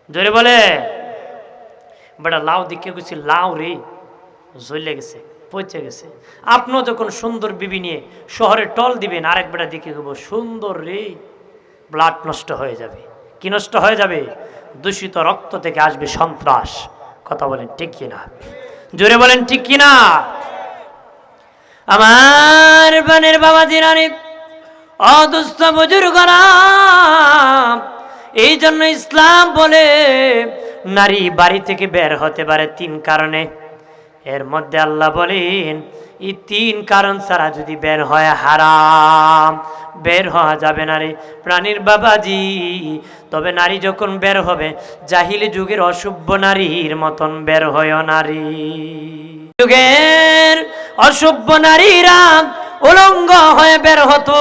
জোরে বলে। বেটা লাউ দিকে গেছি, লাউ রে জ্বলে গেছে, পচে গেছে। আপনিও যখন সুন্দর বিবি নিয়ে শহরে টল দিবেন, আরেক বেটা দিকে গেব, সুন্দর রে, ব্লাড নষ্ট হয়ে যাবে। কি নষ্ট হয়ে যাবে? দূষিত রক্ত থেকে আসবে সন্ত্রাস। কথা বলেন ঠিক কিনা? জোরে বলেন ঠিক কিনা? আমার বানের বাবা জিরানি, অদুস্থ বুজুর্গরা, এই জন্য ইসলাম বলে নারী বাড়ি থেকে বের হতে পারে 3 কারণে। এর মধ্যে আল্লাহ বলেন, এই 3 কারণ ছাড়া যদি বের হয় হারাম, বের হওয়া যাবে না রে প্রাণীর বাবাজি। তবে নারী যখন বের হবে, জাহিলি যুগের অসভ্য নারীর মতন বের হয় নারী। যুগের অসভ্য নারীরা উলঙ্গ হয়ে বের হতো,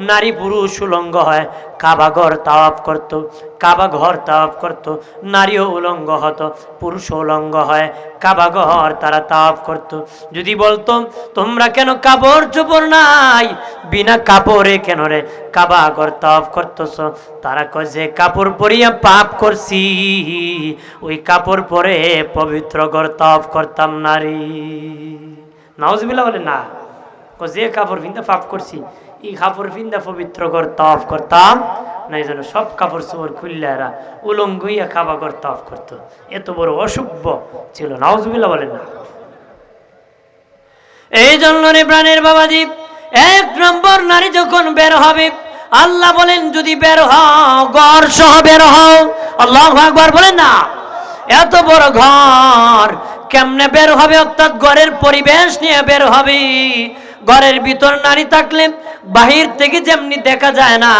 নারী পুরুষ উলঙ্গ হয় কাবা ঘর তাওয়াফ করত, কাবা ঘর তাওয়াফ করত, নারীও উলঙ্গ হতো, পুরুষ উলঙ্গ হয় কাবা ঘর তারা তাওয়াফ করত। যদি বলতো তোমরা কেন কাপড় চোপড় নাই, বিনা কাপড়ে কেন রে কাবা ঘর তাওয়াফ করতেছ, তারা কয় যে কাপড় পরিয়া পাপ করছি, ওই কাপড় পরে পবিত্র ঘর তাওয়াফ করতাম নারী। নাউজুবিল্লাহ বলে না, যে কাপড় ভিন্দা পাপ করছি, এই কাপড় ভিন্দা পবিত্র ঘর তাওয়াফ করতাম না। এই জন্য সব কাপড় চোপড় খুললে এরা উলঙ্গ হইয়া কাবা ঘর তাওয়াফ করতো। এত বড় অসভ্য ছিল। নাউজুবিল্লাহ বলেন না। এই জন্য রে প্রাণের বাবাজি, 1 নম্বর নারী যখন বের হবে, আল্লাহ বলেন যদি বের হও ঘর সহ বের হও। আল্লাহু আকবার বলেন না। এত বড় ঘর কেমনে বের হবে? অর্থাৎ ঘরের পরিবেশ নিয়ে বের হবে। ঘরের ভিতর নারী থাকলে বাহির থেকে যেমনি দেখা যায় না,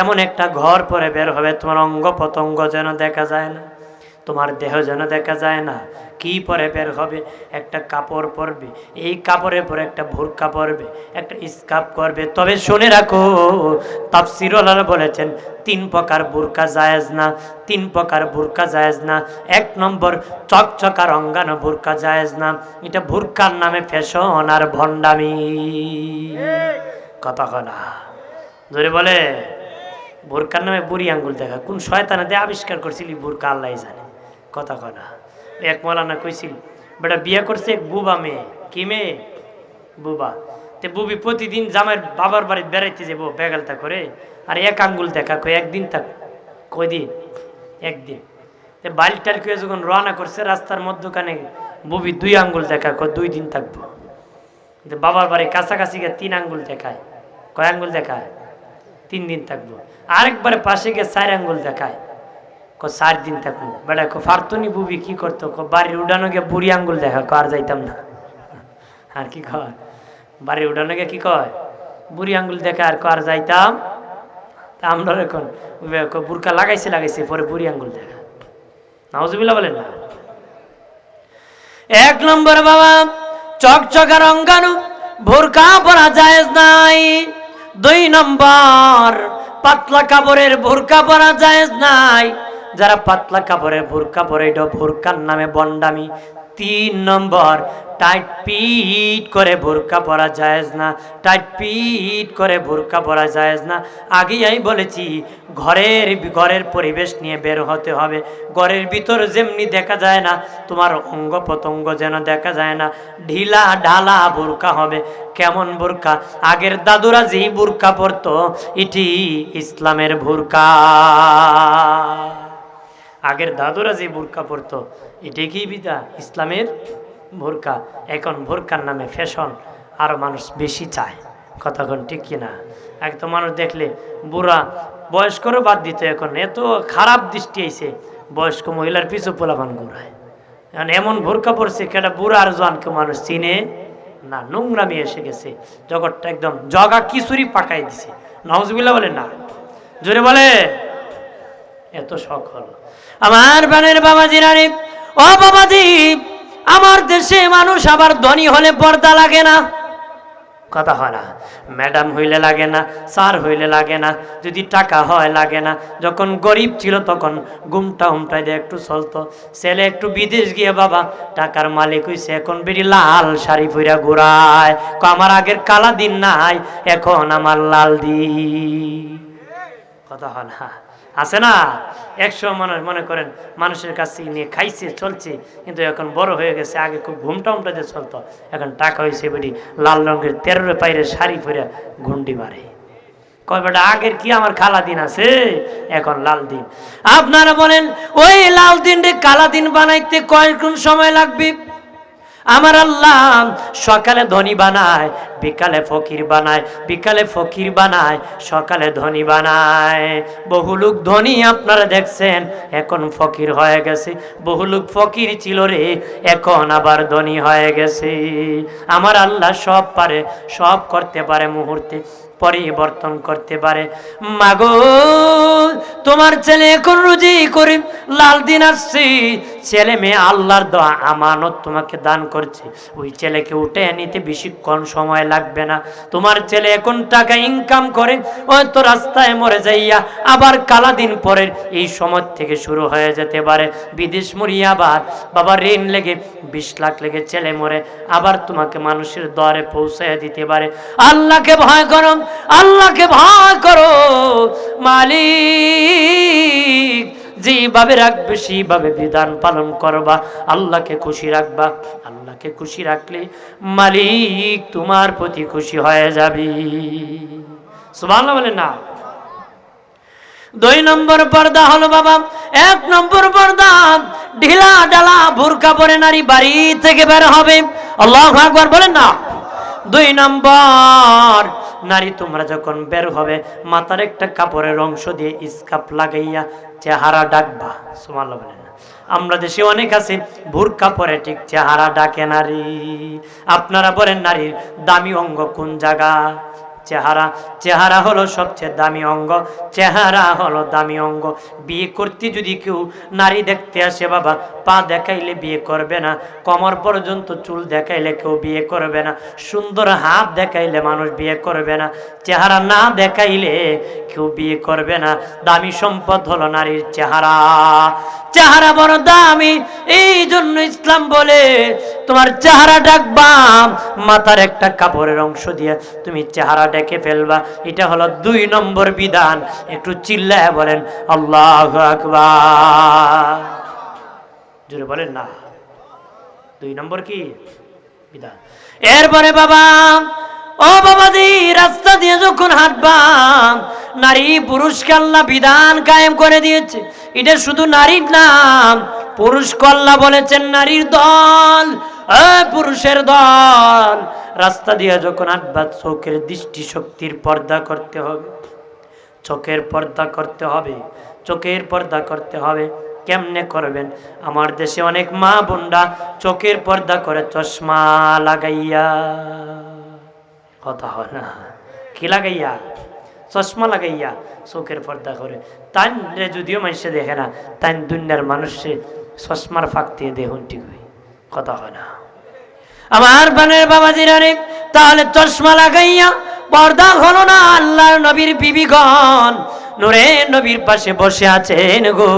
এমন একটা ঘর পরে বের হবে, তোমার অঙ্গ প্রত্যঙ্গ যেন দেখা যায় না, তোমার দেহ যেন দেখা যায় না। কি পরে বের হবে? একটা কাপড় পরবে, এই কাপড়ের পরে একটা বোরকা পরবে, একটা স্কার্ফ করবে। তবে শুনে রাখো, তাফসীর ওয়ালারা বলেছেন 3 প্রকার বোরকা জায়েজ না, 3 প্রকার বোরকা জায়েজ না। 1 নম্বর চকচকা রঙ্গানো বোরকা জায়েজ না, এটা বোরকার নামে ফ্যাশন আর ভণ্ডামি। কথা কনা ধরে বলে বোরকার নামে বুড়ি আঙ্গুল দেখা, কোন শয়তানে দিয়ে আবিষ্কার করছিল বোরকা আল্লাহ জানে। কথা কনা এক মৌলানা কইছিল, বেটা বিয়ে করছে এক বুবা মেয়ে। কি মেয়ে? বুবা। তে বুবি প্রতিদিন জামাইয়ের বাবার বাড়ি বেড়াইতে যাবো বেগালতা করে, আর 1 আঙ্গুল দেখা কই একদিন থাক। কয়দিন? একদিন। তে বালিটার কেউ যখন রওনা করছে রাস্তার মধ্যখানে বুবি 2 আঙ্গুল দেখা কয় 2 দিন থাকবো। বাবার বাড়ি কাছাকাছি গিয়ে 3 আঙ্গুল দেখায়। কয় আঙ্গুল দেখায়? 3 দিন থাকবো। আরেকবারে পাশে গিয়ে 4 আঙ্গুল দেখায়, 4 দিন থাকবো। বেটা ফারতুনি বুবি কি করতো, বাড়ির উঠানো গিয়ে বুড়ি আঙ্গুল দেখা, আর যাইতাম না। আর কি কয়, বাড়ির উঠানো গিয়ে কি কয়, বুড়ি আঙ্গুল দেখা, আর যাইতাম। তা আমরা এখন বুরকা লাগাইছে পরে বুড়ি আঙ্গুল দেখা। নাউজুবিল্লাহ বলেন না। 1 নম্বর বাবা চকচকা রঙ্গানো বোরকা পরা জায়েজ নাই। 2 নম্বর পাতলা কাপড়ের বোরকা পরা জায়েজ নাই। যারা পাতলা কাপড়ের বোরকা পরে এটা বোরকার নামে ভণ্ডামি। 3 নম্বর টাইট পিট করে বোরকা পরা জায়েজ না, টাইট পিট করে বোরকা পরা জায়েজ না। আগেই আমি বলেছি ঘরের পরিবেশ নিয়ে বের হতে হবে। ঘরের ভিতর যেমনি দেখা যায় না, তোমার অঙ্গ প্রত্যঙ্গ যেন দেখা যায় না, ঢিলা ঢালা বোরকা হবে। কেমন বোরকা? আগের দাদুরা যেই বোরকা পরতো এটি ইসলামের বোরকা। আগের দাদুরা যে বোরকা পরতো এটাই কি বিদা? ইসলামের বোরকা। এখন বোরকার নামে ফ্যাশন, আর মানুষ বেশি চায়। কতক্ষণ ঠিক কিনা? এক তো মানুষ দেখলে বুড়া বয়স্করও বাদ দিত, এখন এত খারাপ দৃষ্টি আইছে, বয়স্ক মহিলার পিছু পোলাপান ঘুরায়। এখন এমন বোরকা পরছে কেটা বুড়া আর জোয়ানকে মানুষ চিনে না, নোংরামি এসে গেছে। জগৎটা একদম জগা খিচুড়ি পাকাই দিছে। নাউজুবিল্লাহ বলে না, জোরে বলে। এত শখ হলো আমার বানের বাবাজিরা রে। ও বাবাজি, আমার দেশে মানুষ আবার ধনী হলে পর্দা লাগে না। কথা হয় না? ম্যাডাম হইলে লাগে না, স্যার হইলে লাগে না, যদি টাকা হয় লাগে না। যখন গরিব ছিল তখন ঘুমটা হুমটাই দিয়ে একটু চলতো। ছেলে একটু বিদেশ গিয়ে বাবা টাকার মালিক হইছে, এখন বেরি লাল শাড়ি পইরা ঘুরায়। আমার আগের কালা দিন নাই, এখন আমার লাল দিন। কথা হয় না? আছে না? 100 মনে করেন মানুষের কাছে নিয়ে খাইছে চলছে, কিন্তু এখন বড় হয়ে গেছে। আগে খুব ঘুমটা দিয়ে চলতো, এখন টাকা হয়েছে বেরি লাল রঙের 13 পায়ের শাড়ি পরে ঘুন্ডি মারে। কয় বেটা আগের কি আমার কালা দিন আছে, এখন লাল দিন। আপনারা বলেন ওই লাল দিন রে কালা দিন বানাইতে কয়ক্ষণ সময় লাগবে? আমার আল্লাহ সকালে ধনী বানায়, বিকালে ফকির বানায়, বিকালে ফকির বানায়, সকালে ধনী বানায়। বহু লোক ধনী আপনারা দেখছেন, এখন ফকির হয়ে গেছে। বহু লোক ফকির ছিল রে, এখন আবার ধনী হয়ে গেছে। আমার আল্লাহ সব পারে, সব করতে পারে, মুহূর্তে পরিবর্তন করতে পারে। মাগো তোমার ছেলে এখন রুজি করে লাল দিন আসছে, ছেলে মেয়ে আল্লাহর দোয়া আমানত তোমাকে দান করছে, ওই ছেলেকে উঠে নিতে বেশিক্ষণ সময় লাগবে না। তোমার ছেলে এখন টাকা ইনকাম করে হয়তো রাস্তায় মরে যাইয়া আবার কালা দিন পরের এই সময় থেকে শুরু হয়ে যেতে পারে। বিদেশ মরিয়া আবার বাবা ঋণ লেগে 20 লাখ লেগে ছেলে মরে, আবার তোমাকে মানুষের দ্বারে পৌঁছায় দিতে পারে। আল্লাহকে ভয় করো, আল্লাহকে ভয় করো। মালিক যেভাবে রাখবে সেইভাবে বিধান পালন করবা, আল্লাহকে খুশি রাখবা। আল্লাহকে খুশি রাখলে মালিক তোমার প্রতি খুশি হয়ে যাবে। সুবহানাল্লাহ বলেন না। 2 নম্বর পর্দা হলো বাবা, 1 নম্বর পর্দা ঢিলা ঢালা বোরকা পরে নারী বাড়ি থেকে বের হবে। আল্লাহু আকবার বলেন না। 2 নম্বর নারী তোমরা যখন বের হবে মাথার একটা কাপড়ের অংশ দিয়ে স্কার্ফ লাগাইয়া চেহারা ডাকবা। সুবহানাল্লাহ বলেন না। আমরা দেশে অনেক আছে বোরকা পরে ঠিক চেহারা ডাকে নারী। আপনারা বলেন নারীর দামি অঙ্গ কোন জায়গা? চেহারা। চেহারা হলো সবচেয়ে দামি অঙ্গ, চেহারা হলো দামি অঙ্গ। বিয়ে করতে যদি কেউ নারী দেখতে আসে বাবা, পা দেখাইলে বিয়ে করবে না, কোমর পর্যন্ত চুল দেখাইলে কেউ বিয়ে করবে না, সুন্দর হাত দেখাইলে মানুষ বিয়ে করবে না, চেহারা না দেখাইলে কেউ বিয়ে করবে না। দামি সম্পদ হলো নারীর চেহারা। চেহারা বড় দামি, এই জন্য ইসলাম বলে তোমার চেহারা ঢাকবা, মাথার একটা কাপড়ের অংশ দিয়ে তুমি চেহারা ঢেকে ফেলবা। এটা হলো 2 নম্বর বিধান। একটু চিল্লায় বলেন আল্লাহু আকবার, জোরে বলেন না। 2 নম্বর কি বিধান? এরপরে বাবা, ও বাবাজি, রাস্তা দিয়ে যখন হাঁটবা, নারী পুরুষকে আল্লাহ বিধান কায়েম করে দিয়েছে। এটা শুধু নারীর নাম, পুরুষকে আল্লাহ বলেছেন নারীর দল, পুরুষের দল। রাস্তা দিয়ে যখন হাঁটবা, চোখের দৃষ্টি শক্তির পর্দা করতে হবে, চোখের পর্দা করতে হবে, চোখের পর্দা করতে হবে। কেমনে করবেন? আমার দেশে অনেক মা বোনরা চোখের পর্দা করে চশমা লাগাইয়া। কথা হয় না? কি লাগাইয়া? চশমা লাগাইয়া চোখের পর্দা করে। তাই যদিও মানুষে দেখে না, তাই দুনিয়ার মানুষে চশমার ফাঁক দিয়ে দেখুন ঠিক হয়। কথা হয় না? আমার বানের বাবাজিরা রে, তাহলে চশমা লাগাইয়া পর্দা হলো না। আল্লাহর নবীর বিবিগণ নূরে নবীর পাশে বসে আছেন গো।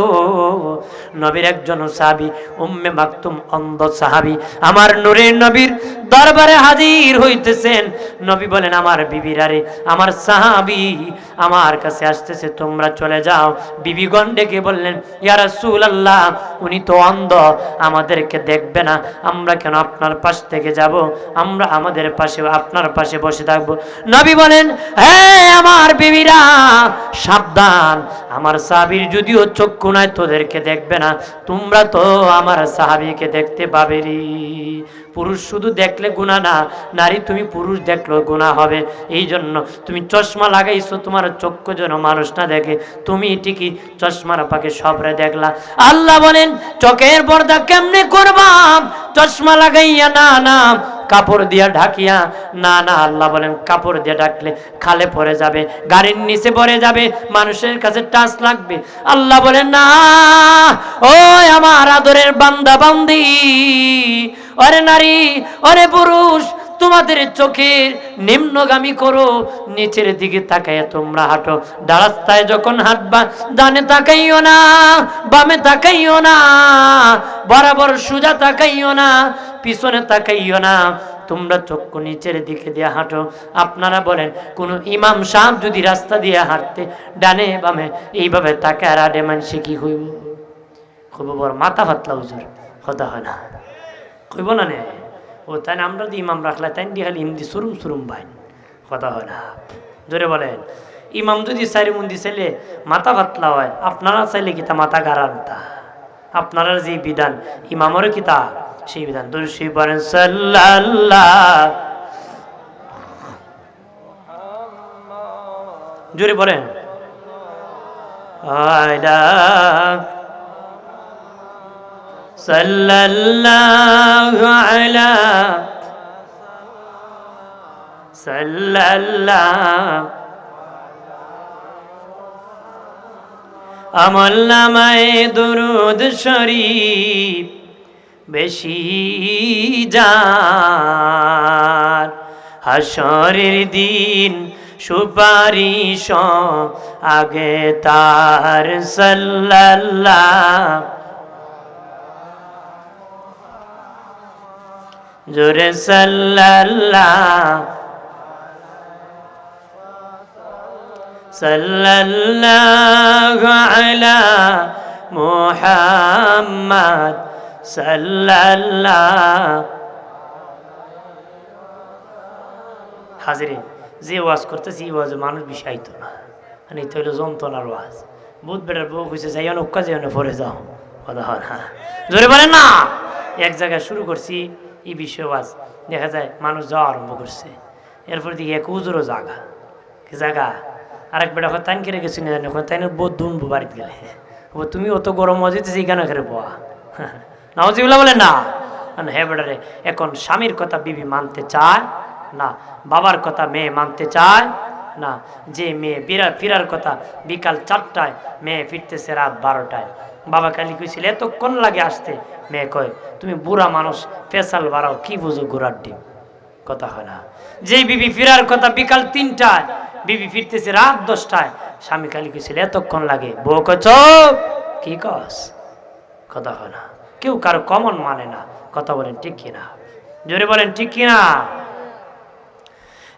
নবীর একজন সাহাবী উম্মে মাকতুম অন্ধ সাহাবী আমার নূরের নবীর দরবারে হাজির হইতেছেন। নবী বলেন, আমার বিবিরা রে, আমার সাহাবী আমার কাছে আসতেছে, তোমরা চলে যাও। বিবিগণ ডেকে বললেন, ইয়া রাসূলুল্লাহ, উনি তো অন্ধ, আমাদেরকে দেখবে না, আমরা কেন আপনার পাশ থেকে যাব? আমরা আমাদের পাশে, আপনার পাশে বসে থাকবো। নবী বলেন, হ্যাঁ আমার বিবিরা সাবধান, আমার সাহাবীর যদিও চক্ষু নাই, তোদেরকে দেখবে না, তোমরা তো আমার সাহাবীকে দেখতে পাবে রে। পুরুষ শুধু দেখলে গুনাহ না, নারী তুমি পুরুষ দেখলেও গুনাহ হবে। এই জন্য তুমি চশমা লাগাইছো, তোমার চক্ষু যেন মানুষ না দেখে, তুমি ঠিকই চশমার পাকে সবরে দেখলা। আল্লাহ বলেন, চোখের পর্দা কেমনে করবা? চশমা লাগাইয়া না, না কাপড় দিয়া ঢাকিয়া না, না। আল্লাহ বলেন, কাপড় দিয়ে ঢাকলে খালে পড়ে যাবে, গাড়ির নিচে পড়ে যাবে, মানুষের কাছে টাচ লাগবে। আল্লাহ বলেন, না, ওই আমার আদরের বান্দা বান্দি, ওরে নারী, ওরে পুরুষ, তোমাদের চোখের নিম্নগামী করো, নিচের দিকে তাকাইয়া তোমরা হাঁটো। রাস্তায় যখন হাঁটবা, ডানে তাকাইও না, বামে তাকাইও না, বরাবর সোজা তাকাইও না, পিছনে তাকাইও না, তোমরা চক্ষু নিচের দিকে দিয়ে হাঁটো। আপনারা বলেন, কোন ইমাম সাহেব যদি রাস্তা দিয়ে হাঁটতে ডানে বামে এইভাবে তাকায় আড়ে, মানুষে কি হইব? খুব বড় মাথা ফাতলা হুজুর, কথা হয় না? কইব না নে? ও তাই না, আমরা যদি ইমাম রাখলে তাই দিয়ে খালি হিন্দি সুরুম সুরুম ভাই, কথা হয় না? জোরে বলেন। ইমাম যদি সাইরি মুন্দি চাইলে মাথা ফাতলা হয়, আপনারা চাইলে কি তা মাথা গারান্তা? আপনারা যে বিধান, ইমামেরও কি তা সেই বিধান। দরুদ পড়েন সাল্লাল্লাহ, জোরে বলেন আলা সাল্লাল্লাহু আলা সাল্লাল্লাহ। আমল নামায়ে দুরুদ শরীফ বেশি যার, হাসরের দিন সুপারিশ আগে তার। সাল্লাল্লাহ, জোরে সাল্লাল্লাহ, সাল্লাল্লাহু আলা মুহাম্মদ সাল্লাল্লাহ। হাজিরিন, যে ওয়াজ করতেছি এই ওয়াজে মানুষ বিষাইত না, মানে এটা হইলো যন্ত্রণার ওয়াজ। বহুত বেটার বউ কইছে যাইও নৌকা যাইও না, পরে যাও, কথা হয় না? জোরে বলেন না। এক জায়গায় শুরু করছি এই বিষয় ওয়াজ, দেখা যায় মানুষ যাওয়া আরম্ভ করছে। এরপর দিকে এক উজুরও জাগা জায়গা, আরেক বেটা হয় তাইন কেড়ে গেছি না, তাই বহুত দুন বাড়িতে গেলে তুমি অত গরম ওয়াজ হইতেছে এখানে খেলে পোয়া নাউজিবিল্লাহ বলে না। হ্যাঁ বেটারে, এখন স্বামীর কথা বিবি মানতে চায় না, বাবার কথা মেয়ে মানতে চায় না। যে মেয়ে ফিরার কথা বিকাল 4টায়, মেয়ে ফিরতেছে রাত 12টায়। বাবা খালি কইছিল এতক্ষণ লাগে আসতে, মেয়ে কয় তুমি বুড়া মানুষ, ফেসাল বাড়াও, কি বুঝো ঘোড়ার ডিম, কথা হয় না। যে বিবি ফিরার কথা বিকাল 3টায়, বিবি ফিরতেছে রাত 10টায়, স্বামী খালি কইছিল এতক্ষণ লাগে, বউ কয় চুপ, কি কস, কথা হয় না। কেউ কারো কমন মানে না, কথা বলেন ঠিক কিনা, জোরে বলেন ঠিক কিনা।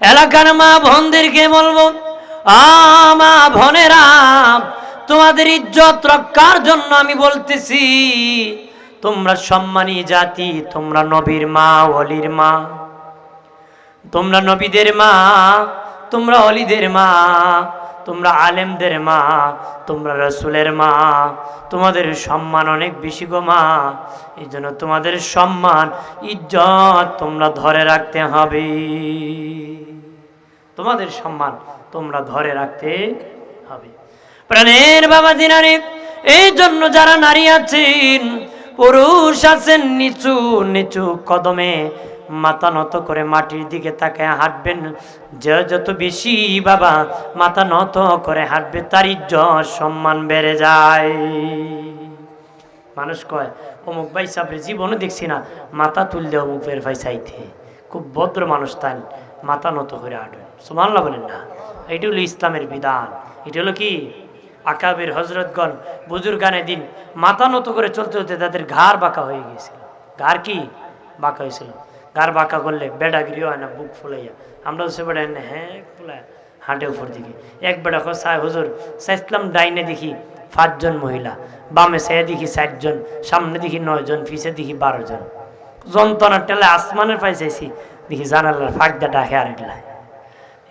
এলাকার মা বোনদেরকে বলবো, মা বোনেরা, তোমাদের ইজ্জত রক্ষার জন্য আমি বলতেছি, তোমরা সম্মানী জাতি, তোমরা নবীর মা, ওলির মা, তোমরা নবীদের মা, তোমরা অলিদের মা, তোমরা আলেমদের মা, তোমরা রসুলের মা, তোমাদের সম্মান অনেক বেশি গো মা। এই জন্য তোমাদের সম্মান ইজ্জত তোমরা ধরে রাখতে হবে, তোমাদের সম্মান তোমরা ধরে রাখতে হবে। প্রাণের বাবা দিনারে, এই জন্য যারা নারী আছেন, পুরুষ আছেন, নিচু নিচু কদমে মাথা নত করে মাটির দিকে তাকায় হাঁটবেন। যে যত বেশি বাবা মাথা নত করে হাঁটবে, তার ইজ্জত সম্মান বেড়ে যায়। মানুষ কয় অমুক ভাই সাবরে জীবনে দেখছি না মাথা তুললে অমুক বের ভাই চাইতে, খুব ভদ্র মানুষ, তাই মাথা নত করে হাঁটবেন। সুবহানাল্লাহ বলেন না। এটি হলো ইসলামের বিধান। এটি হলো কি, আকাবের হজরতগণ বুজুর্গানে দিন মাথা নত করে চলতে চলতে তাদের ঘাড় বাঁকা হয়ে গিয়েছিল। ঘাড় কি বাঁকা হয়েছিল? ঘাড় বাঁকা করলে বেড়াগিরি হয় না, বুক ফুলাইয়া। আমরা সে বেড়া হ্যাঁ ফুলায় হাঁটে উপর দিকে। এক বেড়া সাহেব হুজুর চাইছিলাম, ডাইনে দেখি 5 জন মহিলা, বামে সে দেখি 4 জন, সামনে দেখি 9 জন, পিছে দেখি 12 জন। যন্ত্রণার টেলে আসমানের পাই চাইছি, দেখি জানালার ফাঁকটা ডাকে আর এগুলা।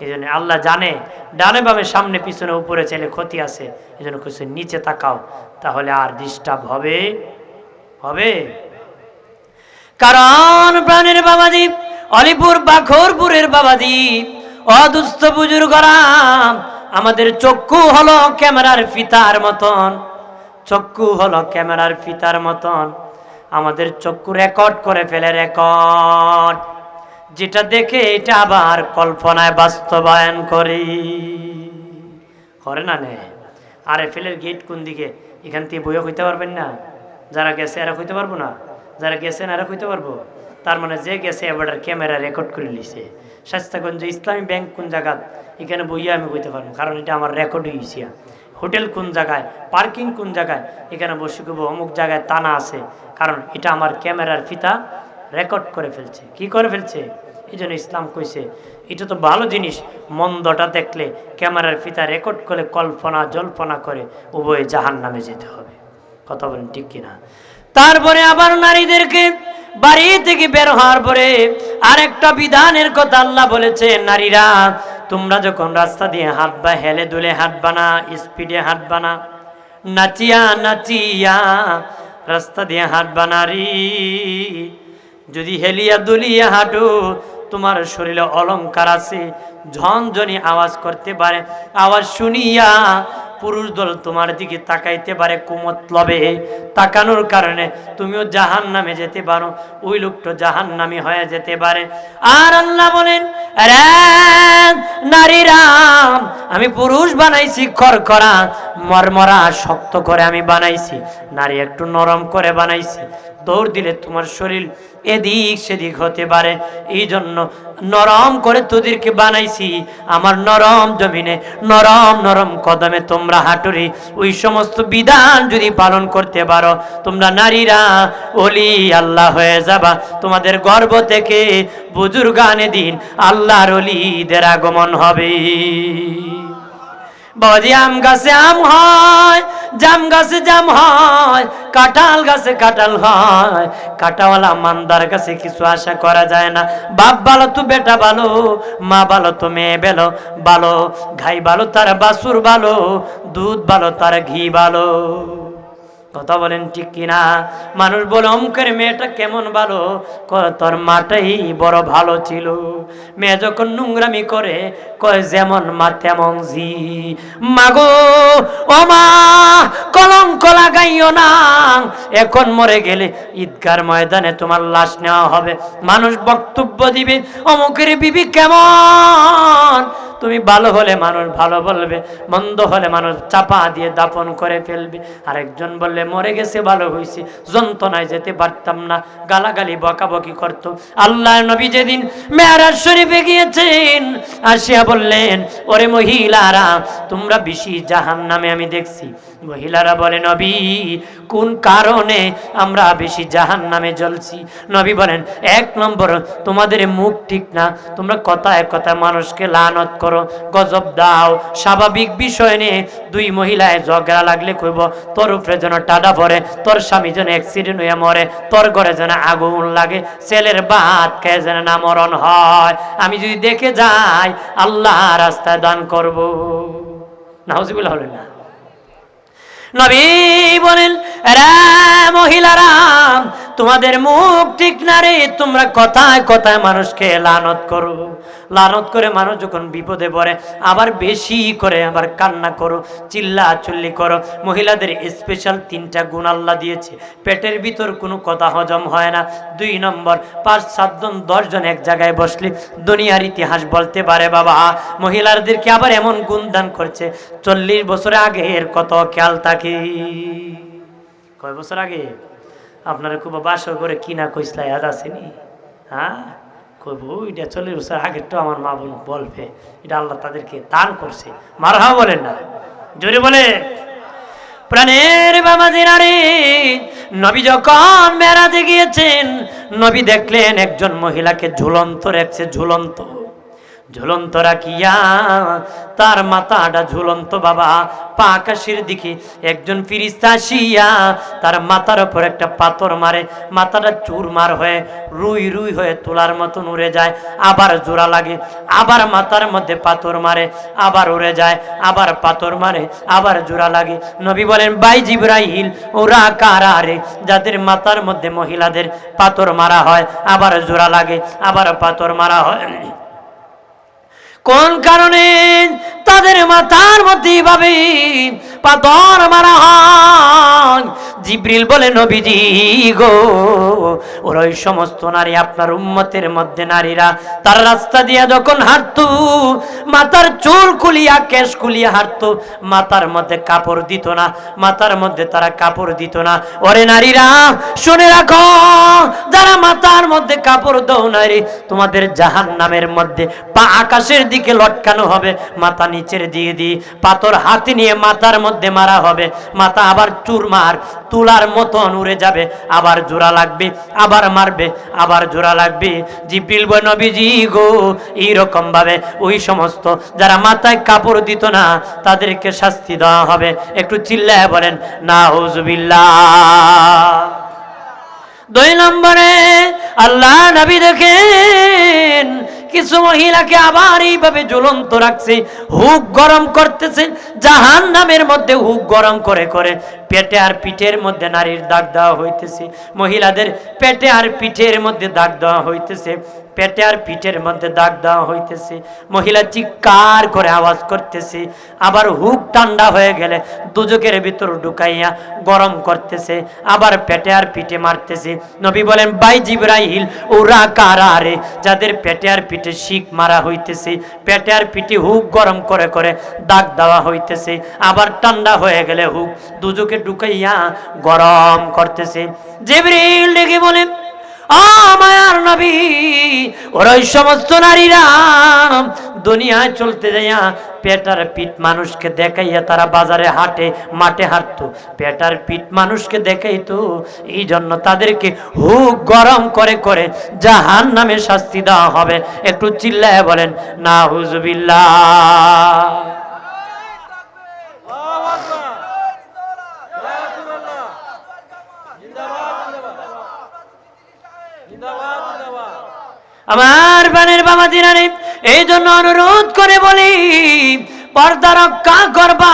এই জন্য আল্লাহ জানে ডানে বামে সামনে পিছনে উপরে চাইলে ক্ষতি আছে, এই জন্য কিছু নিচে তাকাও, তাহলে আর ডিস্টার্ব হবে হবে। কারণ প্রাণের বাবাজি, অলিপুর বাখরপুরের বাবাজি, অদুস্থ বুজুর্গরা, আমাদের চক্ষু হলো ক্যামেরার ফিতার মতন, চক্ষু হলো ক্যামেরার ফিতার মতন। আমাদের চক্ষু রেকর্ড করে ফেলে, রেকর্ড, যেটা দেখে এটা আবার কল্পনায় বাস্তবায়ন করি, করে না নে। আর এফেলের গেট কোন দিকে, এখান থেকে বইও কইতে পারবেন না, যারা গেছে এরা কইতে পারবো না, যারা গেছেন এরা কইতে পারবো। তার মানে যে গেছে এবার ক্যামেরা রেকর্ড করে লিছে। স্বাস্থ্যগঞ্জ ইসলামী ব্যাংক কোন জায়গা, এখানে বইয়া আমি কইতে পারবো, কারণ এটা আমার রেকর্ড হয়েছে। হোটেল কোন জায়গায়, পার্কিং কোন জায়গায়, এখানে বসে কইব অমুক জায়গায় টানা আছে, কারণ এটা আমার ক্যামেরার ফিতা রেকর্ড করে ফেলছে। কি করে ফেলছে? এই জন্য ইসলাম কইছে এটা তো ভালো জিনিস, মন্দটা দেখলে ক্যামেরার ফিতা রেকর্ড করে কল্পনা জল্পনা করে উভয়ে জাহান্নামে যেতে হবে। কথা বলেন ঠিক কিনা? তারপরে আবার নারীদেরকে বাড়ি থেকে বের হওয়ার পরে আরেকটা বিধানের কথা আল্লাহ বলেছে, নারীরা তোমরা যখন রাস্তা দিয়ে হাঁটবা, হেলে দুলে হাঁটবা না, স্পিডে হাঁটবা না, নাচিয়া নাচিয়া রাস্তা দিয়ে হাঁটবা। নারী যদি হেলিয়া দুলিয়া হাঁটো, তোমার শরীরে অলংকার আছে, ঝনঝনি আওয়াজ করতে পারে, আওয়াজ শুনিয়া পুরুষ দল তোমার দিকে তাকাইতে পারে, কুমতলবে তাকানোর কারণে তুমিও জাহান্নামে যেতে পারো, ওই লোকটা জাহান্নামী হয়ে যেতে পারে। আর আল্লাহ বলেন, রে নারীরা, আমি পুরুষ বানাইছি খরখরা মরমরা শক্ত করে আমি বানাইছি, নারী একটু নরম করে বানাইছি। দৌড় দিলে তোমার শরীর এদিক সেদিক হতে পারে, এই জন্য নরম করে তোদেরকে বানাইছি। আমার নরম জমিনে নরম নরম কদমে তোমরা হাঁটুরি। ওই সমস্ত বিধান যদি পালন করতে পারো, তোমরা নারীরা ওলি আল্লাহ হয়ে যাবা। তোমাদের গর্ভ থেকে বুজুর্গানে দিন আল্লাহর ওলিদের আগমন হবে। বাবাজি, আম গাছে আম হয়, জাম গাছে জাম হয়, কাঁঠাল গাছে কাঁঠাল হয়, কাঁটাওয়ালা মান্দার গাছে কিছু আশা করা যায় না। বাপ ভালো তো বেটা ভালো, মা ভালো তো মেয়ে ভালো, ভালো ঘাই ভালো তার বাছুর ভালো, দুধ ভালো তার ঘি ভালো। কথা বলেন ঠিক কিনা? মানুষ বলে অমুকের মেয়েটা কেমন ভালো, কয় তোর মাটাই বড় ভালো ছিল। মেয়ে যখন নোংরামি করে কয় যেমন মা তেমন জি। মাগো ও মা, কলঙ্ক লাগাইও না, এখন মরে গেলে ঈদগার ময়দানে তোমার লাশ নেওয়া হবে, মানুষ বক্তব্য দিবে অমুকের বিবি কেমন। তুমি ভালো হলে মানুষ ভালো বলবে, মন্দ হলে মানুষ চাপা দিয়ে দাফন করে ফেলবে। আরেকজন বললে মরে গেছে ভালো হয়েছে, যন্ত্রণায় যেতে পারতাম না, গালাগালি বকাবকি করতো। আল্লাহ নবী যেদিন মেরাজ শরীফে গিয়েছেন, আসিয়া বললেন ওরে মহিলারা, তোমরা বেশি জাহান্নামে আমি দেখছি। মহিলারা বলে নবী কোন কারণে আমরা বেশি জাহান্নামে জ্বলছি? নবী বলেন 1 নম্বর তোমাদের মুখ ঠিক না, তোমরা কথায় কথায় মানুষকে লানত করো, গজব দাও। স্বাভাবিক বিষয় নিয়ে 2 মহিলায় ঝগড়া লাগলে কইব তোর উপরে যেন টাডা পড়ে, তোর স্বামী যেন অ্যাক্সিডেন্ট হয়ে মরে, তোর ঘরে যেন আগুন লাগে, ছেলের ভাত খেয়ে যেন না মরণ হয়। আমি যদি দেখে যাই আল্লাহ রাস্তায় দান করব। নাউজুবিল্লাহ হলেন না? নবী বলেন রে মহিলারা, তোমাদের মুখ ঠিক না রে, তোমরা কথায় কথায় মানুষকে লানত করো, লানত করে মানুষ যখন বিপদে পড়ে আবার বেশি করে আবার কান্না করো, চিল্লা চিল্লি করো। মহিলাদের স্পেশাল 3টা গুণ আল্লাহ দিয়েছে। পেটের ভিতর কোনো কথা হজম হয় না। 2 নম্বর 5-7 জন 10 জন এক জায়গায় বসলে দুনিয়ার ইতিহাস বলতে পারে বাবা। মহিলাদেরকে আবার এমন গুণ দান করছে 40 বছর আগের কত খেয়াল থাকে। কয় বছর আগে আপনারা খুব বাসর করে কিনা কইসলা ইয়াদ আসেনি? হ্যাঁ কইব এটা 40 বছর আগের তো আমার মা বোন বলবে, এটা আল্লাহ তাদেরকে দান করছে। মারহাবা বলেন না, জোরে বলে। প্রাণের বাবাজিরা রে, নবী যখন মেরাজে গিয়েছেন, নবী দেখলেন একজন মহিলাকে ঝুলন্ত রেখেছে, ঝুলন্ত ঝুলন্ত রাখিয়া তার মাথাটা ঝুলন্ত বাবা। পা আকাশের দিকে একজন ফিরিস্তা আসিয়া তার মাথার উপর একটা পাথর মারে, মাথাটা চুরমার হয়ে রুই রুই হয়ে তোলার মতন উড়ে যায়, আবার জোড়া লাগে, আবার মাথার মধ্যে পাথর মারে, আবার উড়ে যায়, আবার পাথর মারে, আবার জোড়া লাগে। নবী বলেন ভাই জিবরাইল, ওরা কারা রে যাদের মাথার মধ্যে মহিলাদের পাথর মারা হয়, আবার জোড়া লাগে, আবার পাথর মারা হয়? কোন কারণে তাদের মাথার মধ্যে ভাবে পাথর মারা হয়? জিবরিল বলে নবীজি গো, ওর ওই সমস্ত নারী আপনার উম্মতের মধ্যে নারীরা তার রাস্তা দিয়ে যখন হাঁটতো, মাথার চুল খুলিয়া কেশ খুলিয়া হাঁটতো, মাথার মধ্যে কাপড় দিত না, মাথার মধ্যে তারা কাপড় দিত না। ওরে নারীরা শুনে রাখো, যারা মাথার মধ্যে কাপড় দাও নারী, তোমাদের জাহান্নামের মধ্যে পা আকাশের দিকে লটকানো হবে, মাথা নিচের দিকে দিয়ে পাথর হাতে নিয়ে মাথার মধ্যে মারা হবে, মাথা আবার চুরমার তুলার মতন উড়ে যাবে, আবার জোড়া লাগবে, আবার মারবে, আবার জোড়া লাগবে। জিবরিল বলে নবীজি গো, এইরকম ভাবে ওই সমস্ত যারা মাথায় কাপড় দিত না তাদেরকে শাস্তি দেওয়া হবে। একটু চিল্লায় বলেন নাউজুবিল্লাহ। 2 নম্বরে আল্লাহ নবী দেখেন কিছু মহিলাকে আবার এইভাবে ঝুলন্ত রাখছে, হুক গরম করতেছে, জাহান্নামের মধ্যে হুক গরম করে করে পেটে আর পিঠের মধ্যে নারীর দাগ দেওয়া হইতেছে, মহিলাদের পেটে আর পিঠের মধ্যে দাগ দেওয়া হইতেছে, পেটে আর পিঠের মধ্যে দাগ দেওয়া হইতেছে। মহিলা চিৎকার করে আওয়াজ করতেছে, আবার হুক ঠান্ডা হয়ে গেলে দুজকের ভিতর ঢুকাইয়া গরম করতেছে, আবার পেটে আর পিঠে মারতেছে। নবী বলেন ভাই জিবরাইল, ওরা কারা রে যাদের পেটে আর পিঠে শিক মারা হইতেছে, পেটে আর পিঠে হুক গরম করে করে দাগ দেওয়া হইতেছে, আবার ঠান্ডা হয়ে গেলে হুক দুজকে ঢুকাইয়া গরম করতেছে। জিবরাইল ডেকে বলেন মায়ার নবী, ওরা ওই সমস্ত নারীরা দুনিয়ায় চলতে যাইয়া পেটার পিঠ মানুষকে দেখাইয়া তারা বাজারে হাটে মাঠে হাঁটতো, পেটার পিঠ মানুষকে দেখাইতো, এই জন্য তাদেরকে হুক গরম করে করে জাহান্নামে শাস্তি দেওয়া হবে। একটু চিল্লায় বলেন নাউজুবিল্লাহ। আমার বানের বাবা দিনারে এই জন্য অনুরোধ করে বলি, পর্দা রক্ষা করবা।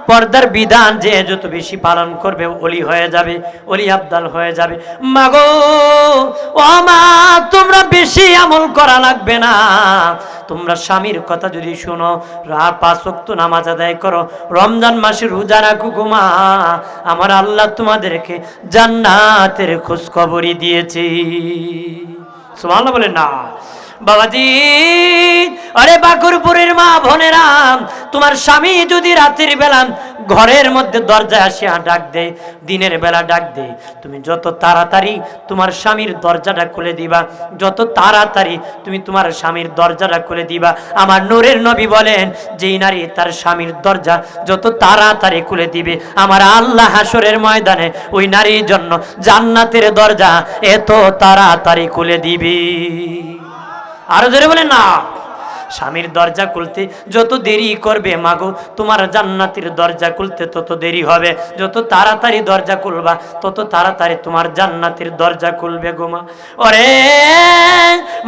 পর্দার বিধান যে যত বেশি পালন করবে ওলি হয়ে যাবে, ওলি আবদাল হয়ে যাবে। মাগো ও মা, তোমরা বেশি আমল করা লাগবে না। তোমরা স্বামীর কথা যদি শোনো, রাত 5 ওয়াক্ত নামাজ আদায় করো, রমজান মাসে রোজা রাখো গো মা, আমার আল্লাহ তোমাদেরকে জান্নাতের খোঁজ খবরই দিয়েছে। সুবহানাল্লাহ বলেন না বাবাজি। আরে বাকুরপুরের মা বোনেরা, তোমার স্বামী যদি রাতের বেলা ঘরের মধ্যে দরজায় আসিয়া ডাক দেয়, দিনের বেলা ডাক দেয়, তুমি যত তাড়াতাড়ি তোমার স্বামীর দরজাটা খুলে দিবা, যত তাড়াতাড়ি তুমি তোমার স্বামীর দরজাটা খুলে দিবা। আমার নূরের নবী বলেন, যেই নারী তার স্বামীর দরজা যত তাড়াতাড়ি খুলে দিবে, আমার আল্লাহ হাসরের ময়দানে ওই নারীর জন্য জান্নাতের দরজা এত তাড়াতাড়ি খুলে দিবে। আরো জোরে বলেন না। স্বামীর দরজা খুলতে যত দেরি করবে মাগো, তোমার জান্নাতের দরজা খুলতে তত দেরি হবে। যত তাড়াতাড়ি দরজা খুলবা, তত তাড়াতাড়ি তোমার জান্নাতের দরজা খুলবে গো মা। ওরে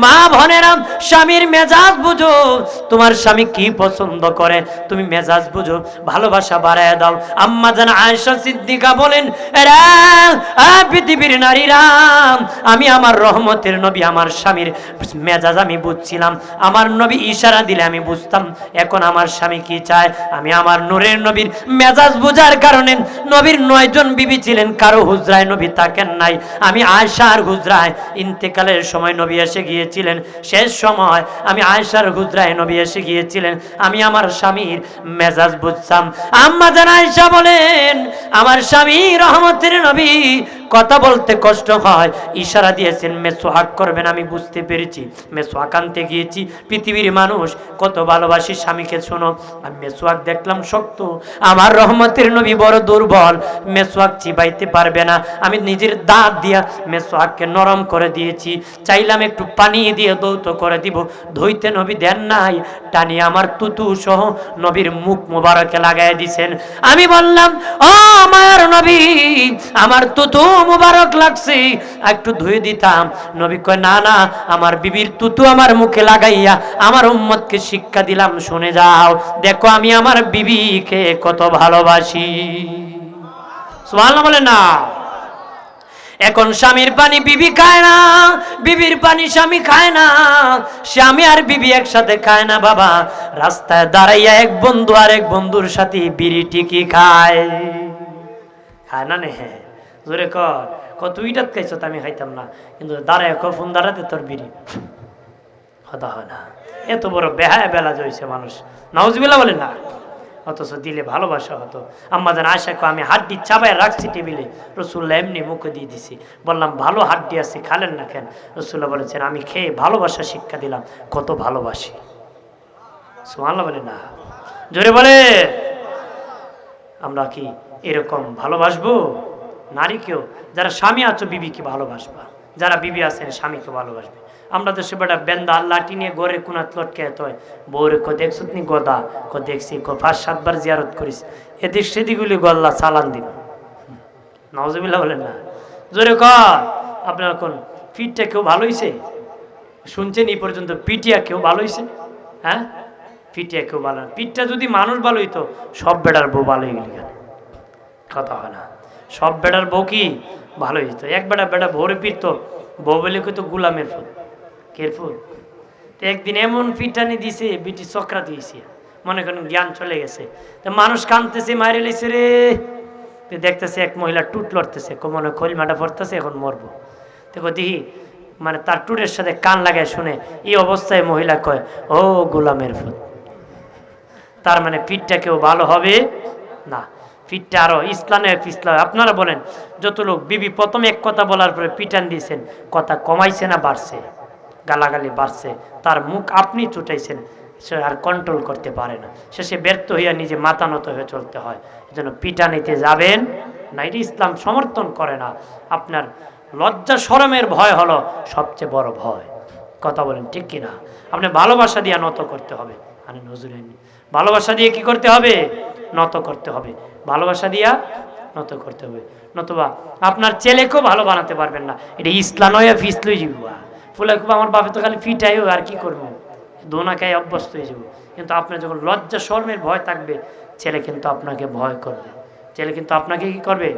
মা বোনেরা, স্বামীর মেজাজ বুঝো, তোমার স্বামী কি পছন্দ করে তুমি মেজাজ বুঝো, ভালোবাসা বাড়ায় দাও। আম্মা জান আয়েশা সিদ্দিকা বলেন, এরা পৃথিবীর নারীরা, আমি আমার রহমতের নবী আমার স্বামীর মেজাজ আমি বুঝছিলাম, আমার নবী ইশারা দিলে আমি বুঝতাম এখন আমার স্বামী কি চায়। আমি আমার নূরের নবীর মেজাজ বুঝার কারণে, নবীর 9 জন বিবি ছিলেন, কারো হুজরায় নবী থাকেন নাই। আমি আয়েশার হুজরায় ইন্তেকালের সময় নবী এসে গিয়েছিলেন, শেষ সময় আমি আয়েশার হুজরায় নবী এসে গিয়েছিলেন, আমি আমার স্বামীর মেজাজ বুঝতাম। আম্মা জান আয়েশা বলেন, আমার স্বামী রহমতের নবী কথা বলতে কষ্ট হয়, ইশারা দিয়েছেন মেসওয়াক করবেন, আমি বুঝতে পেরেছি, মেসওয়াক আনতে গিয়েছি। পৃথিবীর মানুষ কত ভালোবাসি স্বামীকে, শোনো, আমি মেসওয়াক দেখলাম শক্ত, আমার রহমতের নবী বড় দুর্বল, মেসওয়াক চিবাইতে পারবে না, আমি নিজের দাঁত দিয়া মেসওয়াককে নরম করে দিয়েছি, চাইলাম একটু পানি দিয়ে দৌত করে দিব, ধুইতে নবী দেন নাই, টানি আমার তুতু সহ নবীর মুখ মোবারকে লাগাই দিছেন। আমি বললাম, ও মায়ের নবী, আমার তুতু মোবারক লাগছে, একটু ধুয়ে দিতাম। নবী কয়, না না, আমার বিবির তুতু আমার মুখে লাগাইয়া আমার উম্মতকে শিক্ষা দিলাম, শুনে যাও, দেখো আমি আমার বিবিকে কত ভালোবাসি। সুবহানাল্লাহ বলে না। এখন স্বামীর পানি বিবি খায় না, বিবির পানি স্বামী খায় না, স্বামী আর বিবি একসাথে খায় না বাবা। রাস্তায় দাঁড়াইয়া এক বন্ধু আর এক বন্ধুর সাথে বিড়ি টিকি খায়, খায় না নে? জোরে কর, কত ইটাত খাইছো, আমি খাইতাম না, কিন্তু দাঁড়ায় কখন দাঁড়াতে তোর বিড়ি কথা হয় না। এত বড় বেহায় বেলা জইছে মানুষ, নাউজুবিল্লাহ বলেন না। অথচ দিলে ভালোবাসা হতো। আম্মা জান আয়েশাকে আমি হাড্ডি চাবায় রাখছি টেবিলে, রাসূলুল্লাহ এমনি মুখে দিয়ে দিছি, বললাম ভালো হাড্ডি আছে, খালেন না কেন? রাসূলুল্লাহ বলেছেন, আমি খেয়ে ভালোবাসা শিক্ষা দিলাম, কত ভালোবাসি। সুবহানাল্লাহ বলে না, জোরে বলে। আমরা কি এরকম ভালোবাসবো নারীকেও? যারা স্বামী আছো বিবিকে ভালোবাসবা, যারা বিবি আছেন স্বামীকে ভালোবাসবে। আমরা তো সে বেটা বেন্দা আল্লাহটি নিয়ে গড়ে কোনাত লটকে হয়, বউরে কো দেখছ নি গদা, কো দেখছি, কো 5-7 বার জিয়ারত করিস, এদিক সেদিকগুলি গল্লা চালান দিন। নাউজুবিল্লাহ বলেন না, জোরে কর। আপনার কোন পিঠটা কেউ ভালো হয়েছে শুনছেন এই পর্যন্ত? পিটিয়া কেউ ভালো হয়েছে? হ্যাঁ, পিটিয়া কেউ ভালো না। পিঠটা যদি মানুষ ভালো হইতো, সব বেটার বউ ভালো হয়ে গেল, কথা হয় না। সব বেটার বউ কি ভালো হইতো? এক বেটা ভোরে পিটতো, বউ বলে কইতো গুলামের ফুল, কের ফুল। তো একদিন এমন পিটানি দিছে, বিটি চক্রা দিয়েছে, মনে করেন জ্ঞান চলে গেছে। তো মানুষ কাঁদতেছে, মাইরে লেছে রে, দেখতেছে এক মহিলা টুট লড়তেছে, মনে খৈলমাটা পড়তেছে, এখন মরবো। দেখো দেখি, মানে তার টুটের সাথে কান লাগায় শুনে, এই অবস্থায় মহিলা কয়, ও গোলামের ফুল। তার মানে পিঠটা কেউ ভালো হবে না, পিঠটা আরো ইসলামে পিছলা। আপনারা বলেন, যত লোক বিবি প্রথমে এক কথা বলার পরে পিটান দিয়েছেন, কথা কমাইছে না বাড়ছে? গালাগালি বাড়ছে, তার মুখ আপনি চুটাইছেন, সে আর কন্ট্রোল করতে পারে না, শেষে ব্যর্থ হইয়া নিজে মাথা নত হয়ে চলতে হয়। এজন্য পিটানিতে যাবেন না, এটি ইসলাম সমর্থন করে না। আপনার লজ্জা শরমের ভয় হলো সবচেয়ে বড় ভয়, কথা বলেন ঠিক কিনা? আপনি ভালোবাসা দিয়ে নত করতে হবে। আরে নজরুল, ভালোবাসা দিয়ে কি করতে হবে? নত করতে হবে, ভালোবাসা দিয়া নত করতে হবে। নতুবা আপনার ছেলেকেও ভালো বানাতে পারবেন না। এটা ইসলাম নয়, ফিসলই জীবা ফুলে খুব আমার বাপে তো খালি ফিটাইও, আর কি করবো? দোনাকায় অভ্যস্ত হয়ে যাব। কিন্তু আপনার যখন লজ্জা শরমের ভয় থাকবে, ছেলে কিন্তু আপনাকে ভয় করবে, ছেলে কিন্তু আপনাকে কি করবে?